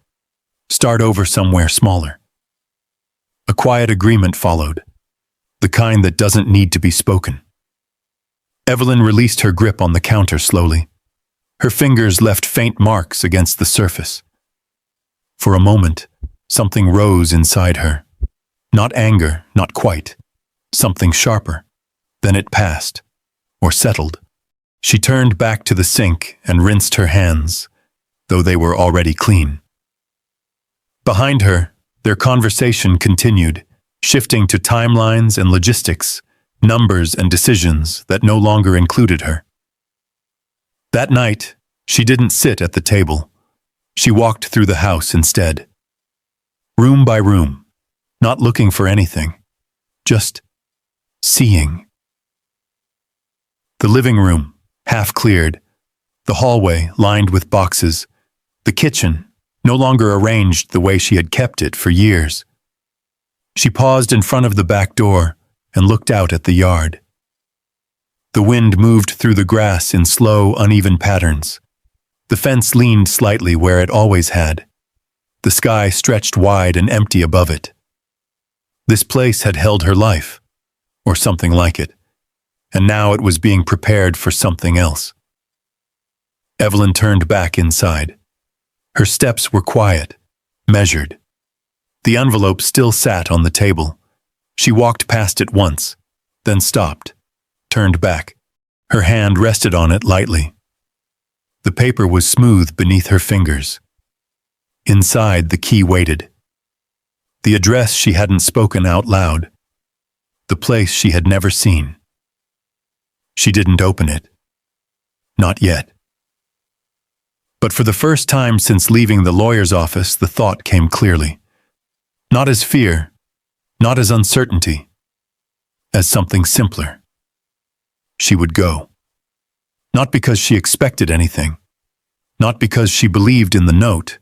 Start over somewhere smaller. A quiet agreement followed, the kind that doesn't need to be spoken. Evelyn released her grip on the counter slowly. Her fingers left faint marks against the surface. For a moment, something rose inside her. Not anger, not quite. Something sharper. Then it passed, or settled. She turned back to the sink and rinsed her hands, though they were already clean. Behind her, their conversation continued, shifting to timelines and logistics, numbers and decisions that no longer included her. That night, she didn't sit at the table. She walked through the house instead. Room by room, not looking for anything, just seeing. The living room, half cleared, the hallway lined with boxes, the kitchen, no longer arranged the way she had kept it for years. She paused in front of the back door and looked out at the yard. The wind moved through the grass in slow, uneven patterns. The fence leaned slightly where it always had. The sky stretched wide and empty above it. This place had held her life, or something like it, and now it was being prepared for something else. Evelyn turned back inside. Her steps were quiet, measured. The envelope still sat on the table. She walked past it once, then stopped, turned back. Her hand rested on it lightly. The paper was smooth beneath her fingers. Inside, the key waited. The address she hadn't spoken out loud. The place she had never seen. She didn't open it. Not yet. But for the first time since leaving the lawyer's office, the thought came clearly. Not as fear, not as uncertainty, as something simpler. She would go. Not because she expected anything, not because she believed in the note,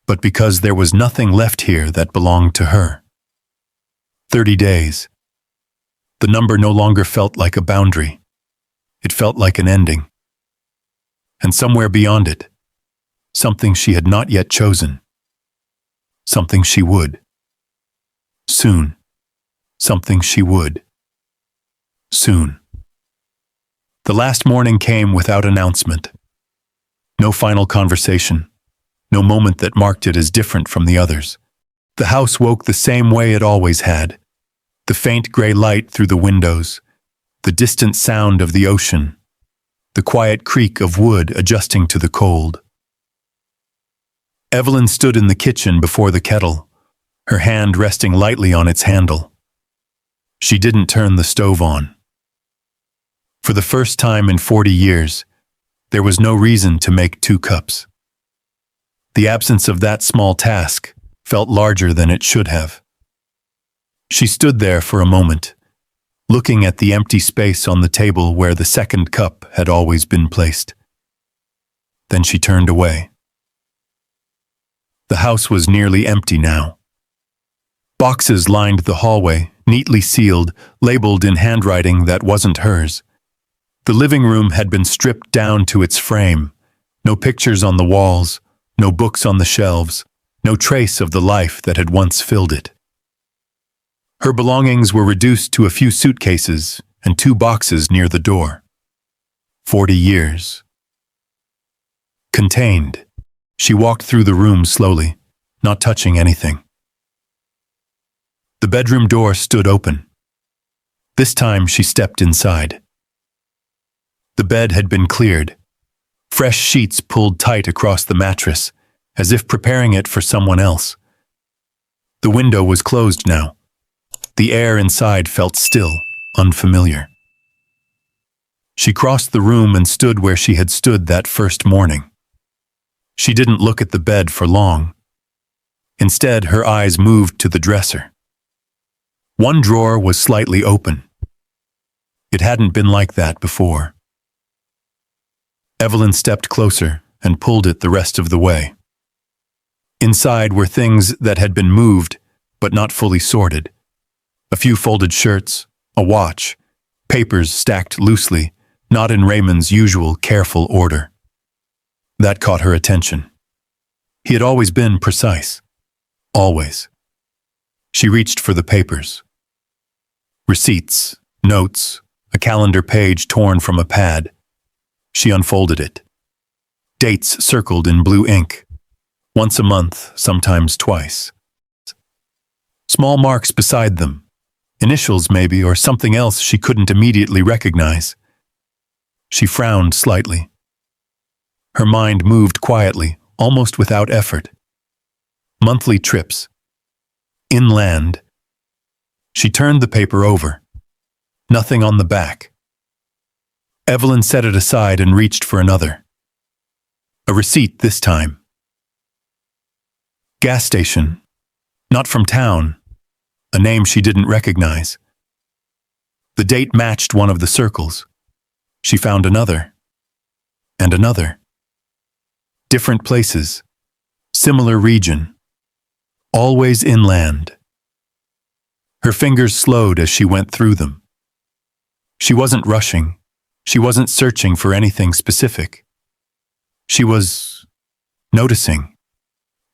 but because there was nothing left here that belonged to her. 30 days. The number no longer felt like a boundary. It felt like an ending. And somewhere beyond it, something she had not yet chosen. Something she would. Soon. Something she would. Soon. The last morning came without announcement. No final conversation. No moment that marked it as different from the others. The house woke the same way it always had. The faint gray light through the windows. The distant sound of the ocean. The quiet creak of wood adjusting to the cold. Evelyn stood in the kitchen before the kettle, her hand resting lightly on its handle. She didn't turn the stove on. For the first time in 40 years, there was no reason to make 2 cups. The absence of that small task felt larger than it should have. She stood there for a moment, looking at the empty space on the table where the second cup had always been placed. Then she turned away. The house was nearly empty now. Boxes lined the hallway, neatly sealed, labeled in handwriting that wasn't hers. The living room had been stripped down to its frame. No pictures on the walls, no books on the shelves, no trace of the life that had once filled it. Her belongings were reduced to a few suitcases and 2 boxes near the door. 40 years. Contained, she walked through the room slowly, not touching anything. The bedroom door stood open. This time she stepped inside. The bed had been cleared, fresh sheets pulled tight across the mattress, as if preparing it for someone else. The window was closed now. The air inside felt still, unfamiliar. She crossed the room and stood where she had stood that first morning. She didn't look at the bed for long. Instead, her eyes moved to the dresser. One drawer was slightly open. It hadn't been like that before. Evelyn stepped closer and pulled it the rest of the way. Inside were things that had been moved, but not fully sorted. A few folded shirts, a watch, papers stacked loosely, not in Raymond's usual careful order. That caught her attention. He had always been precise. Always. She reached for the papers. Receipts, notes, a calendar page torn from a pad. She unfolded it. Dates circled in blue ink. Once a month, sometimes twice. Small marks beside them. Initials maybe, or something else she couldn't immediately recognize. She frowned slightly. Her mind moved quietly, almost without effort. Monthly trips. Inland. She turned the paper over. Nothing on the back. Evelyn set it aside and reached for another. A receipt this time. Gas station. Not from town. A name she didn't recognize. The date matched one of the circles. She found another. And another. Different places. Similar region. Always inland. Her fingers slowed as she went through them. She wasn't rushing. She wasn't searching for anything specific. She was noticing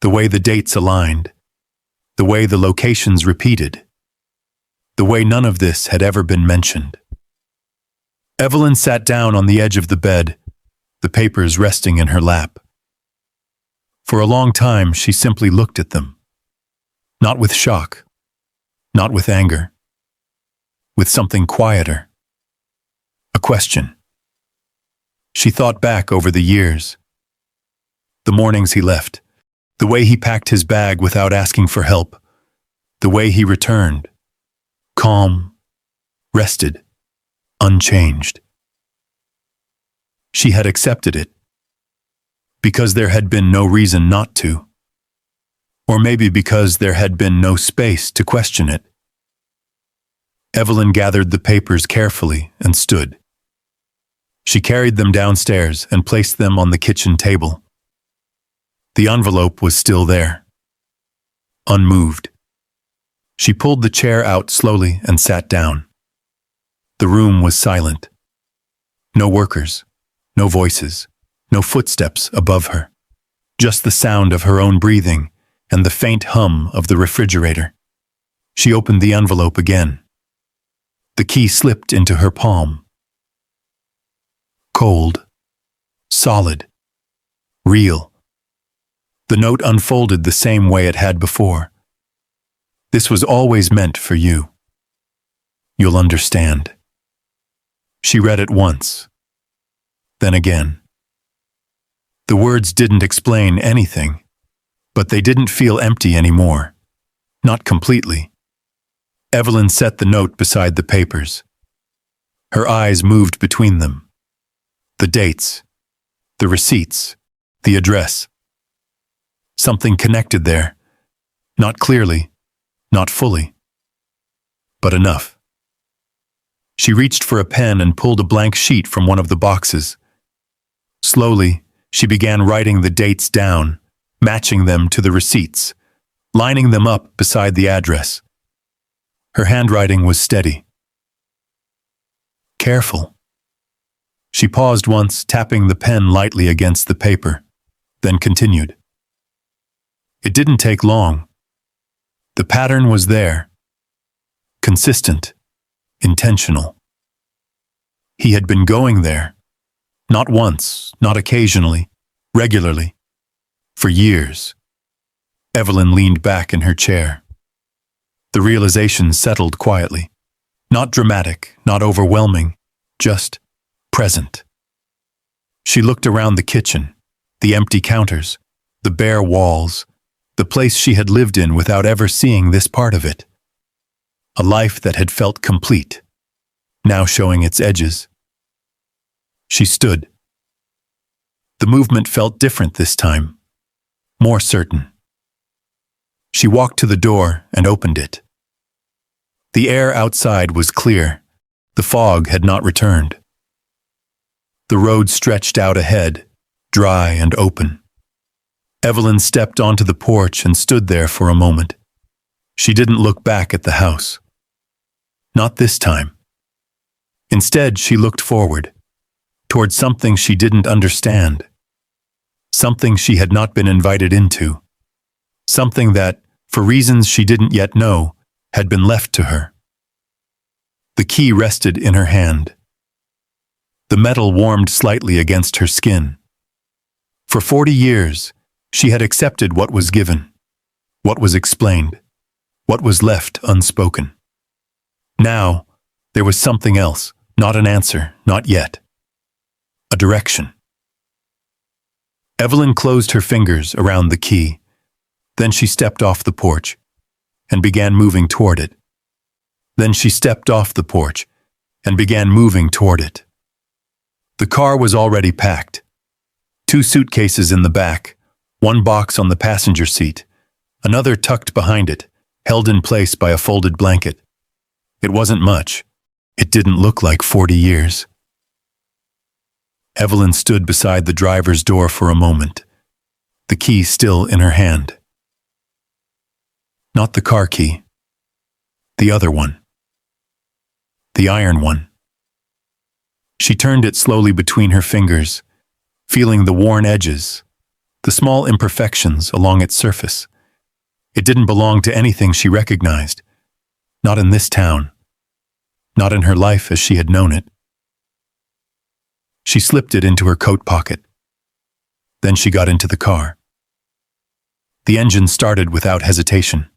the way the dates aligned, the way the locations repeated, the way none of this had ever been mentioned. Evelyn sat down on the edge of the bed, the papers resting in her lap. For a long time, she simply looked at them. Not with shock, not with anger, with something quieter. A question. She thought back over the years. The mornings he left, the way he packed his bag without asking for help, the way he returned, calm, rested, unchanged. She had accepted it, because there had been no reason not to, or maybe because there had been no space to question it. Evelyn gathered the papers carefully and stood. She carried them downstairs and placed them on the kitchen table. The envelope was still there, unmoved. She pulled the chair out slowly and sat down. The room was silent. No workers, no voices, no footsteps above her. Just the sound of her own breathing and the faint hum of the refrigerator. She opened the envelope again. The key slipped into her palm. Cold, solid, real. The note unfolded the same way it had before. This was always meant for you. You'll understand. She read it once, then again. The words didn't explain anything, but they didn't feel empty anymore. Not completely. Evelyn set the note beside the papers. Her eyes moved between them. The dates, the receipts, the address. Something connected there. Not clearly, not fully, but enough. She reached for a pen and pulled a blank sheet from one of the boxes. Slowly, she began writing the dates down, matching them to the receipts, lining them up beside the address. Her handwriting was steady. Careful. She paused once, tapping the pen lightly against the paper, then continued. It didn't take long. The pattern was there. Consistent, intentional. He had been going there. Not once, not occasionally, regularly. For years. Evelyn leaned back in her chair. The realization settled quietly. Not dramatic, not overwhelming, just present. She looked around the kitchen, the empty counters, the bare walls, the place she had lived in without ever seeing this part of it. A life that had felt complete, now showing its edges. She stood. The movement felt different this time, more certain. She walked to the door and opened it. The air outside was clear. The fog had not returned. The road stretched out ahead, dry and open. Evelyn stepped onto the porch and stood there for a moment. She didn't look back at the house. Not this time. Instead, she looked forward, toward something she didn't understand. Something she had not been invited into. Something that, for reasons she didn't yet know, had been left to her. The key rested in her hand. The metal warmed slightly against her skin. For 40 years, she had accepted what was given, what was explained, what was left unspoken. Now, there was something else, not an answer, not yet. A direction. Evelyn closed her fingers around the key. Then she stepped off the porch and began moving toward it. Then she stepped off the porch and began moving toward it. The car was already packed. 2 suitcases in the back, 1 box on the passenger seat, another tucked behind it, held in place by a folded blanket. It wasn't much. It didn't look like 40 years. Evelyn stood beside the driver's door for a moment, the key still in her hand. Not the car key. The other one. The iron one. She turned it slowly between her fingers, feeling the worn edges, the small imperfections along its surface. It didn't belong to anything she recognized. Not in this town. Not in her life as she had known it. She slipped it into her coat pocket. Then she got into the car. The engine started without hesitation.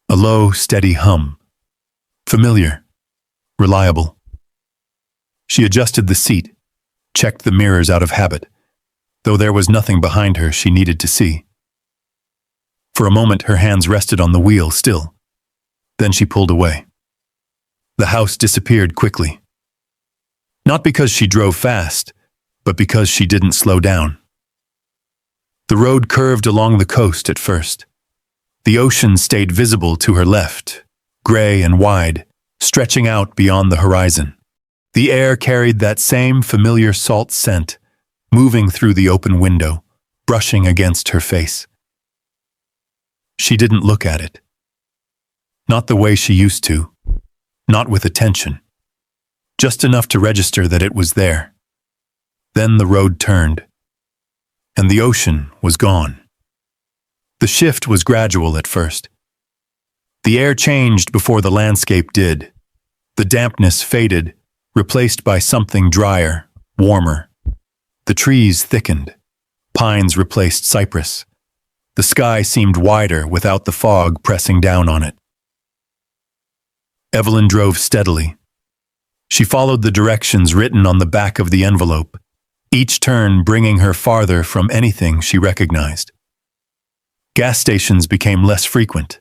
A low, steady hum. Familiar. Reliable. She adjusted the seat, checked the mirrors out of habit, though there was nothing behind her she needed to see. For a moment her hands rested on the wheel still. Then she pulled away. The house disappeared quickly. Not because she drove fast, but because she didn't slow down. The road curved along the coast at first. The ocean stayed visible to her left, gray and wide, stretching out beyond the horizon. The air carried that same familiar salt scent, moving through the open window, brushing against her face. She didn't look at it. Not the way she used to. Not with attention. Just enough to register that it was there. Then the road turned, and the ocean was gone. The shift was gradual at first. The air changed before the landscape did. The dampness faded, replaced by something drier, warmer. The trees thickened. Pines replaced cypress. The sky seemed wider without the fog pressing down on it. Evelyn drove steadily. She followed the directions written on the back of the envelope, each turn bringing her farther from anything she recognized. Gas stations became less frequent.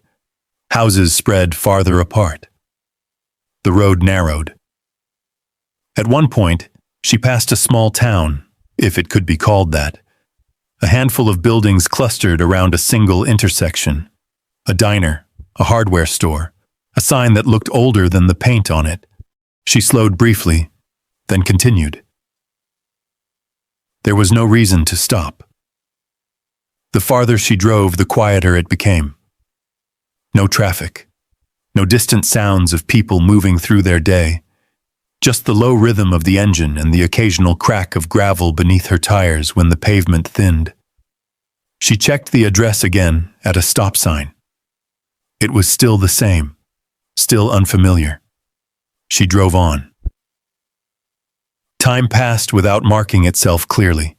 Houses spread farther apart. The road narrowed. At one point, she passed a small town, if it could be called that. A handful of buildings clustered around a single intersection. A diner, a hardware store, a sign that looked older than the paint on it. She slowed briefly, then continued. There was no reason to stop. The farther she drove, the quieter it became. No traffic, no distant sounds of people moving through their day, just the low rhythm of the engine and the occasional crack of gravel beneath her tires when the pavement thinned. She checked the address again at a stop sign. It was still the same, still unfamiliar. She drove on. Time passed without marking itself clearly.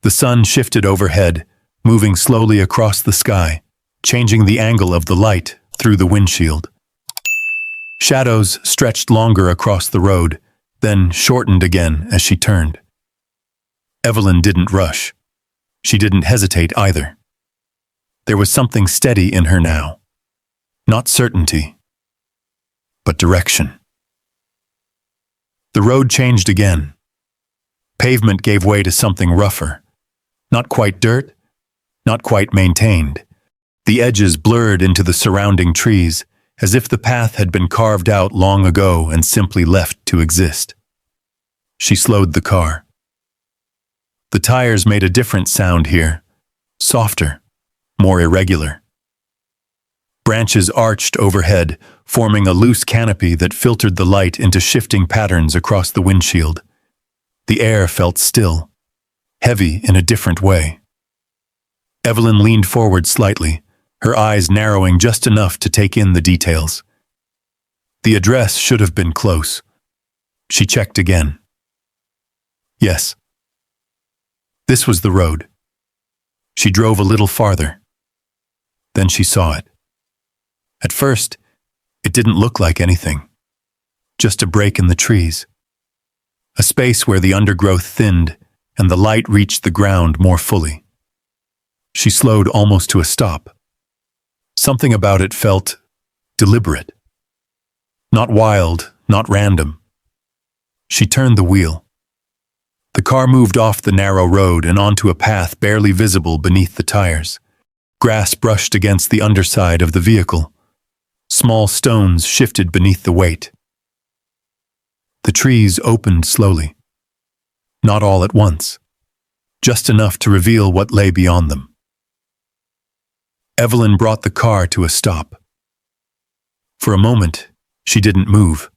The sun shifted overhead, moving slowly across the sky, changing the angle of the light through the windshield. Shadows stretched longer across the road, then shortened again as she turned. Evelyn didn't rush. She didn't hesitate either. There was something steady in her now. Not certainty, but direction. The road changed again. Pavement gave way to something rougher. Not quite dirt, not quite maintained. The edges blurred into the surrounding trees, as if the path had been carved out long ago and simply left to exist. She slowed the car. The tires made a different sound here, softer, more irregular. Branches arched overhead, forming a loose canopy that filtered the light into shifting patterns across the windshield. The air felt still, heavy in a different way. Evelyn leaned forward slightly, her eyes narrowing just enough to take in the details. The address should have been close. She checked again. Yes. This was the road. She drove a little farther. Then she saw it. At first, it didn't look like anything. Just a break in the trees. A space where the undergrowth thinned and the light reached the ground more fully. She slowed almost to a stop. Something about it felt deliberate. Not wild, not random. She turned the wheel. The car moved off the narrow road and onto a path barely visible beneath the tires. Grass brushed against the underside of the vehicle. Small stones shifted beneath the weight. The trees opened slowly. Not all at once. Just enough to reveal what lay beyond them. Evelyn brought the car to a stop. For a moment, she didn't move.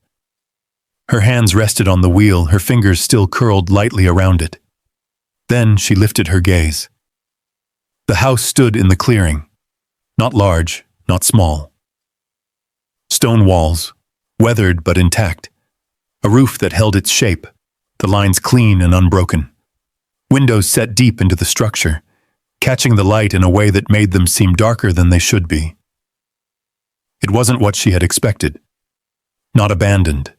Her hands rested on the wheel, her fingers still curled lightly around it. Then she lifted her gaze. The house stood in the clearing. Not large, not small. Stone walls, weathered but intact. A roof that held its shape, the lines clean and unbroken. Windows set deep into the structure, catching the light in a way that made them seem darker than they should be. It wasn't what she had expected. Not abandoned,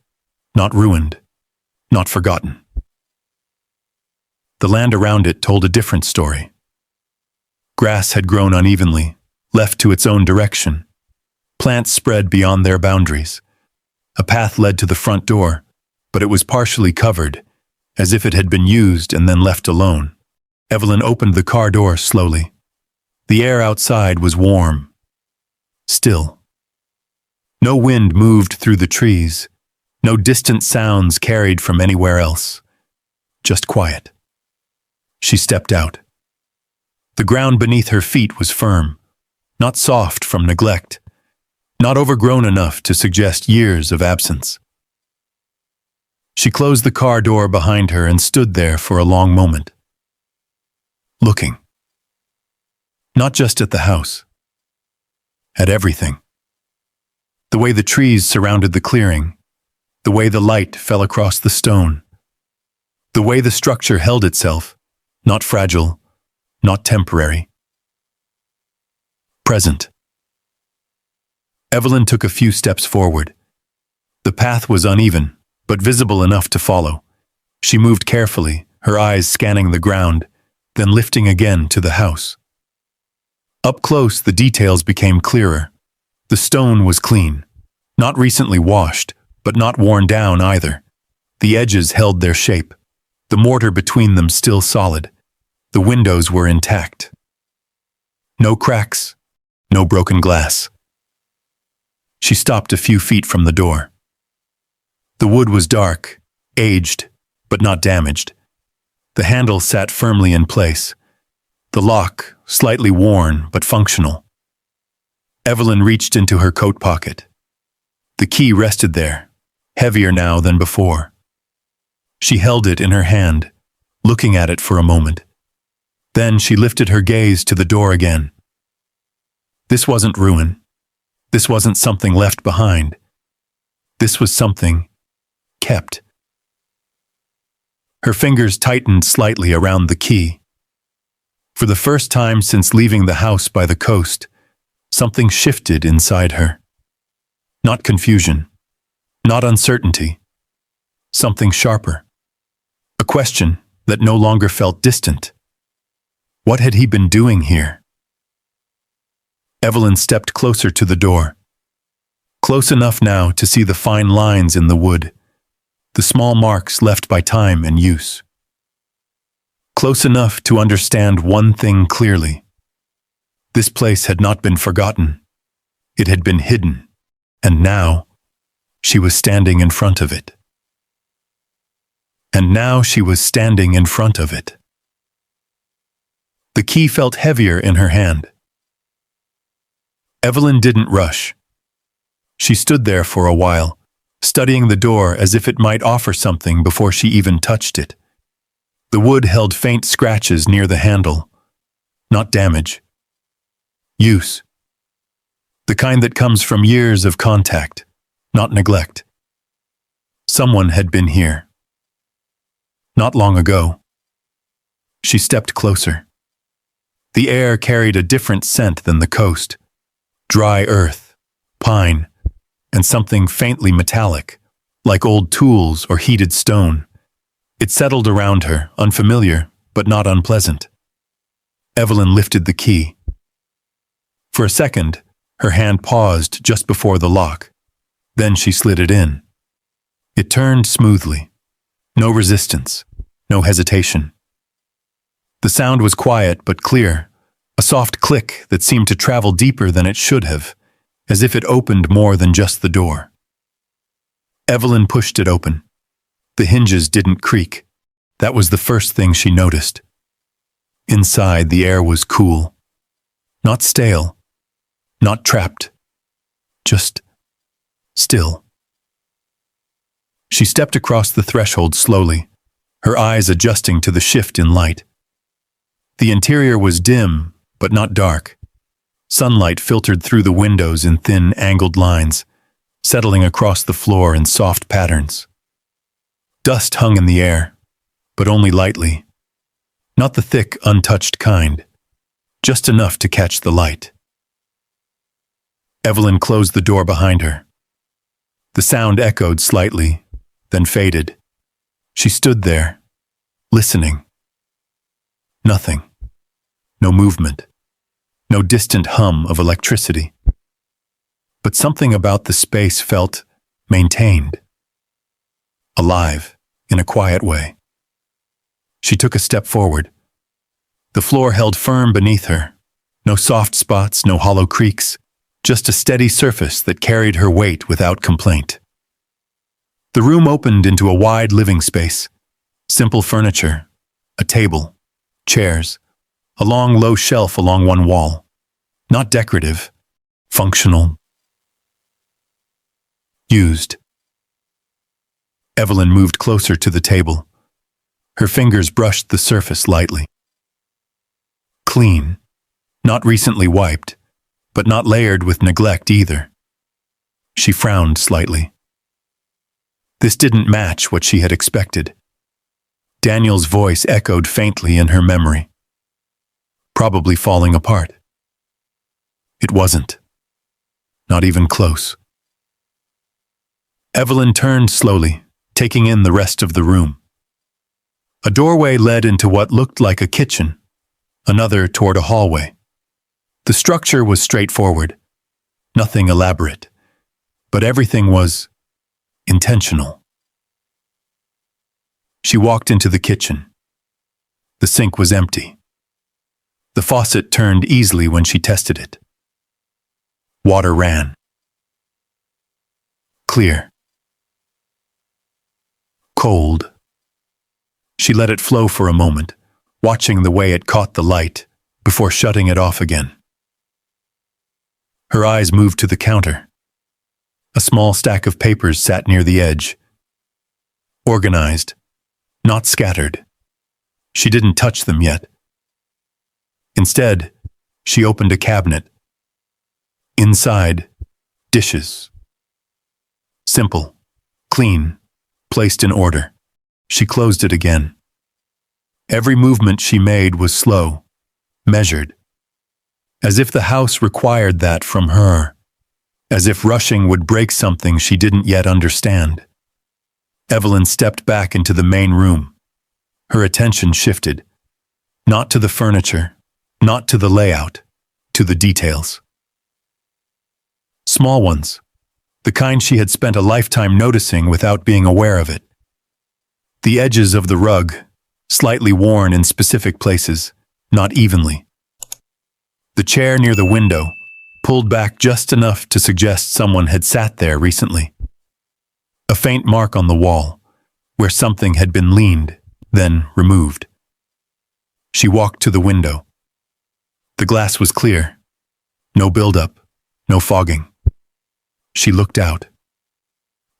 not ruined, not forgotten. The land around it told a different story. Grass had grown unevenly, left to its own direction. Plants spread beyond their boundaries. A path led to the front door, but it was partially covered, as if it had been used and then left alone. Evelyn opened the car door slowly. The air outside was warm, still. No wind moved through the trees, no distant sounds carried from anywhere else. Just quiet. She stepped out. The ground beneath her feet was firm, not soft from neglect, not overgrown enough to suggest years of absence. She closed the car door behind her and stood there for a long moment. Looking. Not just at the house. At everything. The way the trees surrounded the clearing. The way the light fell across the stone. The way the structure held itself, not fragile, not temporary. Present. Evelyn took a few steps forward. The path was uneven, but visible enough to follow. She moved carefully, her eyes scanning the ground, then lifting again to the house. Up close, the details became clearer. The stone was clean, not recently washed, but not worn down either. The edges held their shape, the mortar between them still solid. The windows were intact. No cracks, no broken glass. She stopped a few feet from the door. The wood was dark, aged, but not damaged. The handle sat firmly in place. The lock, slightly worn but functional. Evelyn reached into her coat pocket. The key rested there, heavier now than before. She held it in her hand, looking at it for a moment. Then she lifted her gaze to the door again. This wasn't ruin. This wasn't something left behind. This was something kept. Her fingers tightened slightly around the key. For the first time since leaving the house by the coast, something shifted inside her. Not confusion, not uncertainty. Something sharper. A question, that no longer felt distant. What had he been doing here? Evelyn stepped closer to the door. Close enough now to see the fine lines in the wood, the small marks left by time and use. Close enough to understand one thing clearly. This place had not been forgotten. It had been hidden, and now she was standing in front of it. And now she was standing in front of it. The key felt heavier in her hand. Evelyn didn't rush. She stood there for a while, studying the door as if it might offer something before she even touched it. The wood held faint scratches near the handle. Not damage. Use. The kind that comes from years of contact, not neglect. Someone had been here. Not long ago. She stepped closer. The air carried a different scent than the coast. Dry earth, pine, and something faintly metallic, like old tools or heated stone. It settled around her, unfamiliar, but not unpleasant. Evelyn lifted the key. For a second, her hand paused just before the lock. Then she slid it in. It turned smoothly. No resistance, no hesitation. The sound was quiet but clear, a soft click that seemed to travel deeper than it should have, as if it opened more than just the door. Evelyn pushed it open. The hinges didn't creak. That was the first thing she noticed. Inside, the air was cool. Not stale. Not trapped. Just still. She stepped across the threshold slowly, her eyes adjusting to the shift in light. The interior was dim, but not dark. Sunlight filtered through the windows in thin, angled lines, settling across the floor in soft patterns. Dust hung in the air, but only lightly. Not the thick, untouched kind, just enough to catch the light. Evelyn closed the door behind her. The sound echoed slightly, then faded. She stood there, listening. Nothing. No movement. No distant hum of electricity. But something about the space felt maintained. Alive, in a quiet way. She took a step forward. The floor held firm beneath her. No soft spots, no hollow creaks, just a steady surface that carried her weight without complaint. The room opened into a wide living space. Simple furniture, a table, chairs, a long low shelf along one wall. Not decorative, functional. Used. Evelyn moved closer to the table. Her fingers brushed the surface lightly. Clean, not recently wiped, but not layered with neglect either. She frowned slightly. This didn't match what she had expected. Daniel's voice echoed faintly in her memory. Probably falling apart. It wasn't. Not even close. Evelyn turned slowly, taking in the rest of the room. A doorway led into what looked like a kitchen, another toward a hallway. The structure was straightforward, nothing elaborate, but everything was intentional. She walked into the kitchen. The sink was empty. The faucet turned easily when she tested it. Water ran. Clear. Cold. She let it flow for a moment, watching the way it caught the light before shutting it off again. Her eyes moved to the counter. A small stack of papers sat near the edge. Organized, not scattered. She didn't touch them yet. Instead, she opened a cabinet. Inside, dishes. Simple, clean, placed in order. She closed it again. Every movement she made was slow, measured. As if the house required that from her. As if rushing would break something she didn't yet understand. Evelyn stepped back into the main room. Her attention shifted, not to the furniture, not to the layout, to the details. Small ones, the kind she had spent a lifetime noticing without being aware of it. The edges of the rug, slightly worn in specific places, not evenly. The chair near the window, pulled back just enough to suggest someone had sat there recently. A faint mark on the wall, where something had been leaned, then removed. She walked to the window. The glass was clear. No buildup, no fogging. She looked out.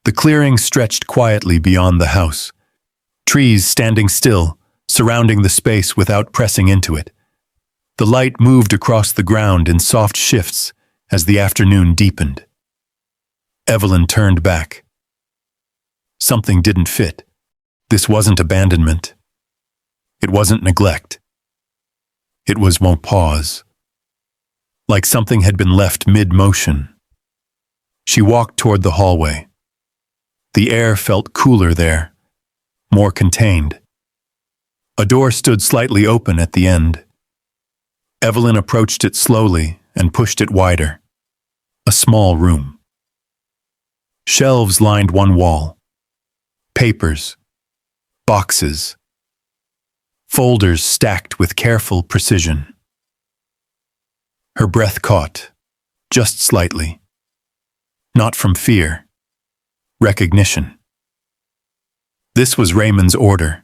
The clearing stretched quietly beyond the house. Trees standing still, surrounding the space without pressing into it. The light moved across the ground in soft shifts as the afternoon deepened. Evelyn turned back. Something didn't fit. This wasn't abandonment. It wasn't neglect. It won't pause. Like something had been left mid-motion. She walked toward the hallway. The air felt cooler there, more contained. A door stood slightly open at the end. Evelyn approached it slowly and pushed it wider. A small room. Shelves lined one wall. Papers, boxes, folders stacked with careful precision. Her breath caught, just slightly. Not from fear, recognition. This was Raymond's order.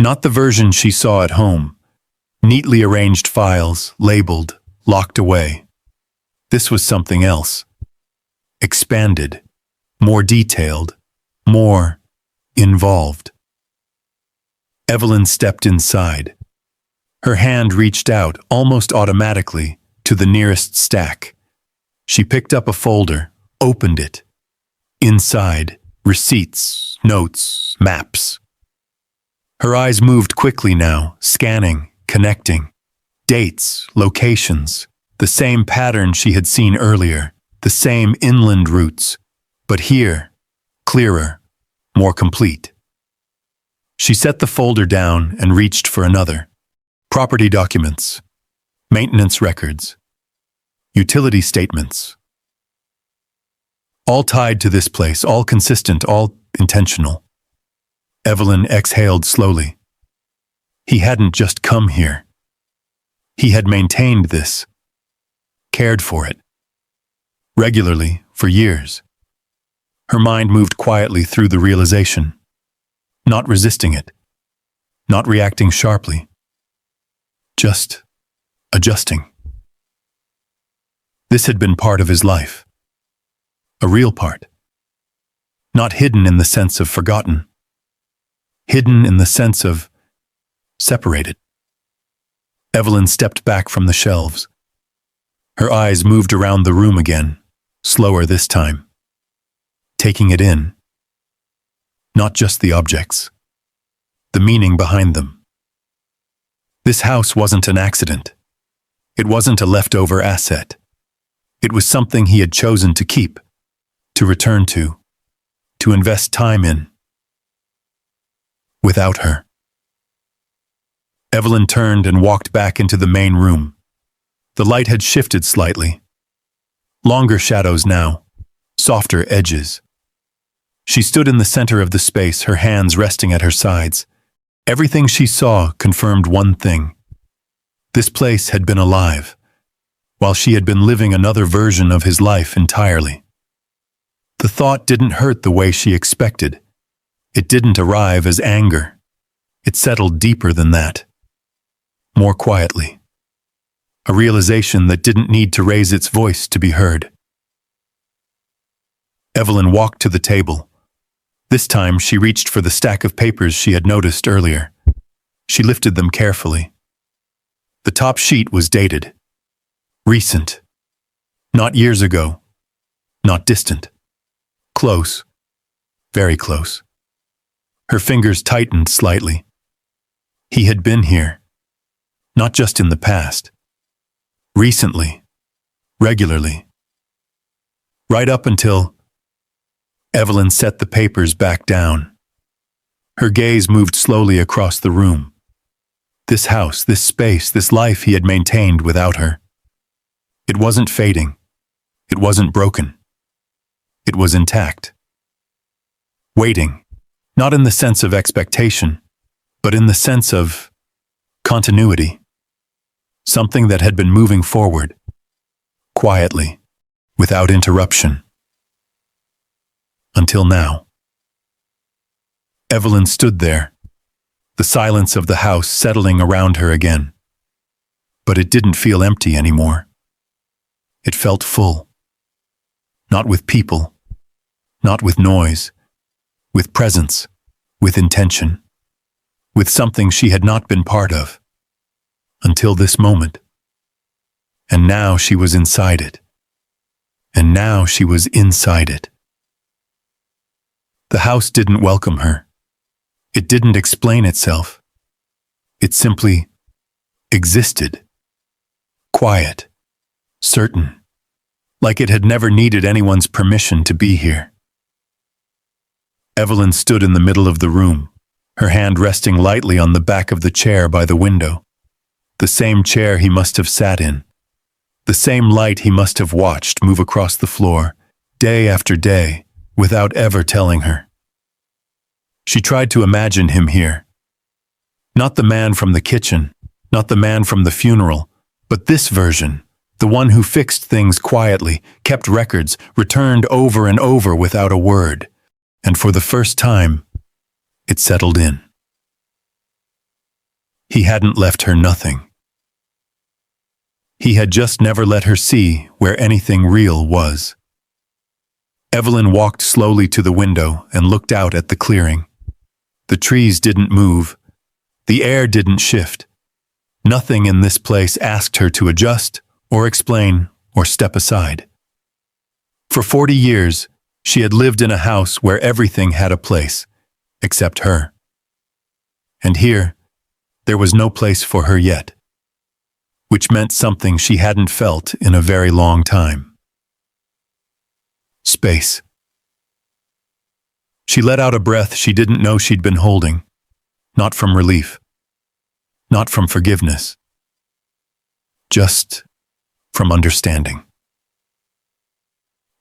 Not the version she saw at home, neatly arranged files, labeled, locked away. This was something else. Expanded, more detailed, more involved. Evelyn stepped inside. Her hand reached out almost automatically to the nearest stack. She picked up a folder, opened it. Inside, receipts, notes, maps. Her eyes moved quickly now, scanning, connecting. Dates, locations, the same pattern she had seen earlier, the same inland routes. But here, clearer, more complete. She set the folder down and reached for another. Property documents, maintenance records, utility statements. All tied to this place, all consistent, all intentional. Evelyn exhaled slowly. He hadn't just come here. He had maintained this, cared for it. Regularly, for years. Her mind moved quietly through the realization, not resisting it, not reacting sharply, just adjusting. This had been part of his life, a real part, not hidden in the sense of forgotten, hidden in the sense of separated. Evelyn stepped back from the shelves. Her eyes moved around the room again, slower this time. Taking it in. Not just the objects, the meaning behind them. This house wasn't an accident. It wasn't a leftover asset. It was something he had chosen to keep, to return to invest time in. Without her. Evelyn turned and walked back into the main room. The light had shifted slightly. Longer shadows now, softer edges. She stood in the center of the space, her hands resting at her sides. Everything she saw confirmed one thing. This place had been alive, while she had been living another version of his life entirely. The thought didn't hurt the way she expected. It didn't arrive as anger. It settled deeper than that. More quietly. A realization that didn't need to raise its voice to be heard. Evelyn walked to the table. This time she reached for the stack of papers she had noticed earlier. She lifted them carefully. The top sheet was dated. Recent. Not years ago. Not distant. Close. Very close. Her fingers tightened slightly. He had been here. Not just in the past. Recently. Regularly. Right up until... Evelyn set the papers back down. Her gaze moved slowly across the room. This house, this space, this life he had maintained without her. It wasn't fading. It wasn't broken. It was intact. Waiting, not in the sense of expectation, but in the sense of continuity. Something that had been moving forward, quietly, without interruption. Until now. Evelyn stood there, the silence of the house settling around her again. But it didn't feel empty anymore. It felt full. Not with people, not with noise, with presence, with intention, with something she had not been part of. Until this moment. And now she was inside it. And now she was inside it. The house didn't welcome her. It didn't explain itself. It simply existed. Quiet. Certain. Like it had never needed anyone's permission to be here. Evelyn stood in the middle of the room, her hand resting lightly on the back of the chair by the window. The same chair he must have sat in. The same light he must have watched move across the floor, day after day, without ever telling her. She tried to imagine him here. Not the man from the kitchen, not the man from the funeral, but this version, the one who fixed things quietly, kept records, returned over and over without a word. And for the first time, it settled in. He hadn't left her nothing. He had just never let her see where anything real was. Evelyn walked slowly to the window and looked out at the clearing. The trees didn't move. The air didn't shift. Nothing in this place asked her to adjust or explain or step aside. For 40 years, she had lived in a house where everything had a place, except her. And here, there was no place for her yet, which meant something she hadn't felt in a very long time. Space. She let out a breath she didn't know she'd been holding, not from relief, not from forgiveness, just from understanding.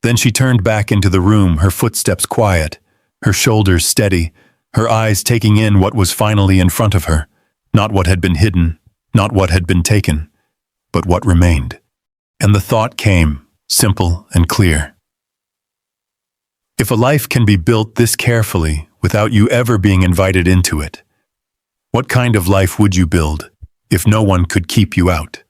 Then she turned back into the room, her footsteps quiet, her shoulders steady, her eyes taking in what was finally in front of her, not what had been hidden, not what had been taken, but what remained. And the thought came, simple and clear. If a life can be built this carefully without you ever being invited into it, what kind of life would you build if no one could keep you out?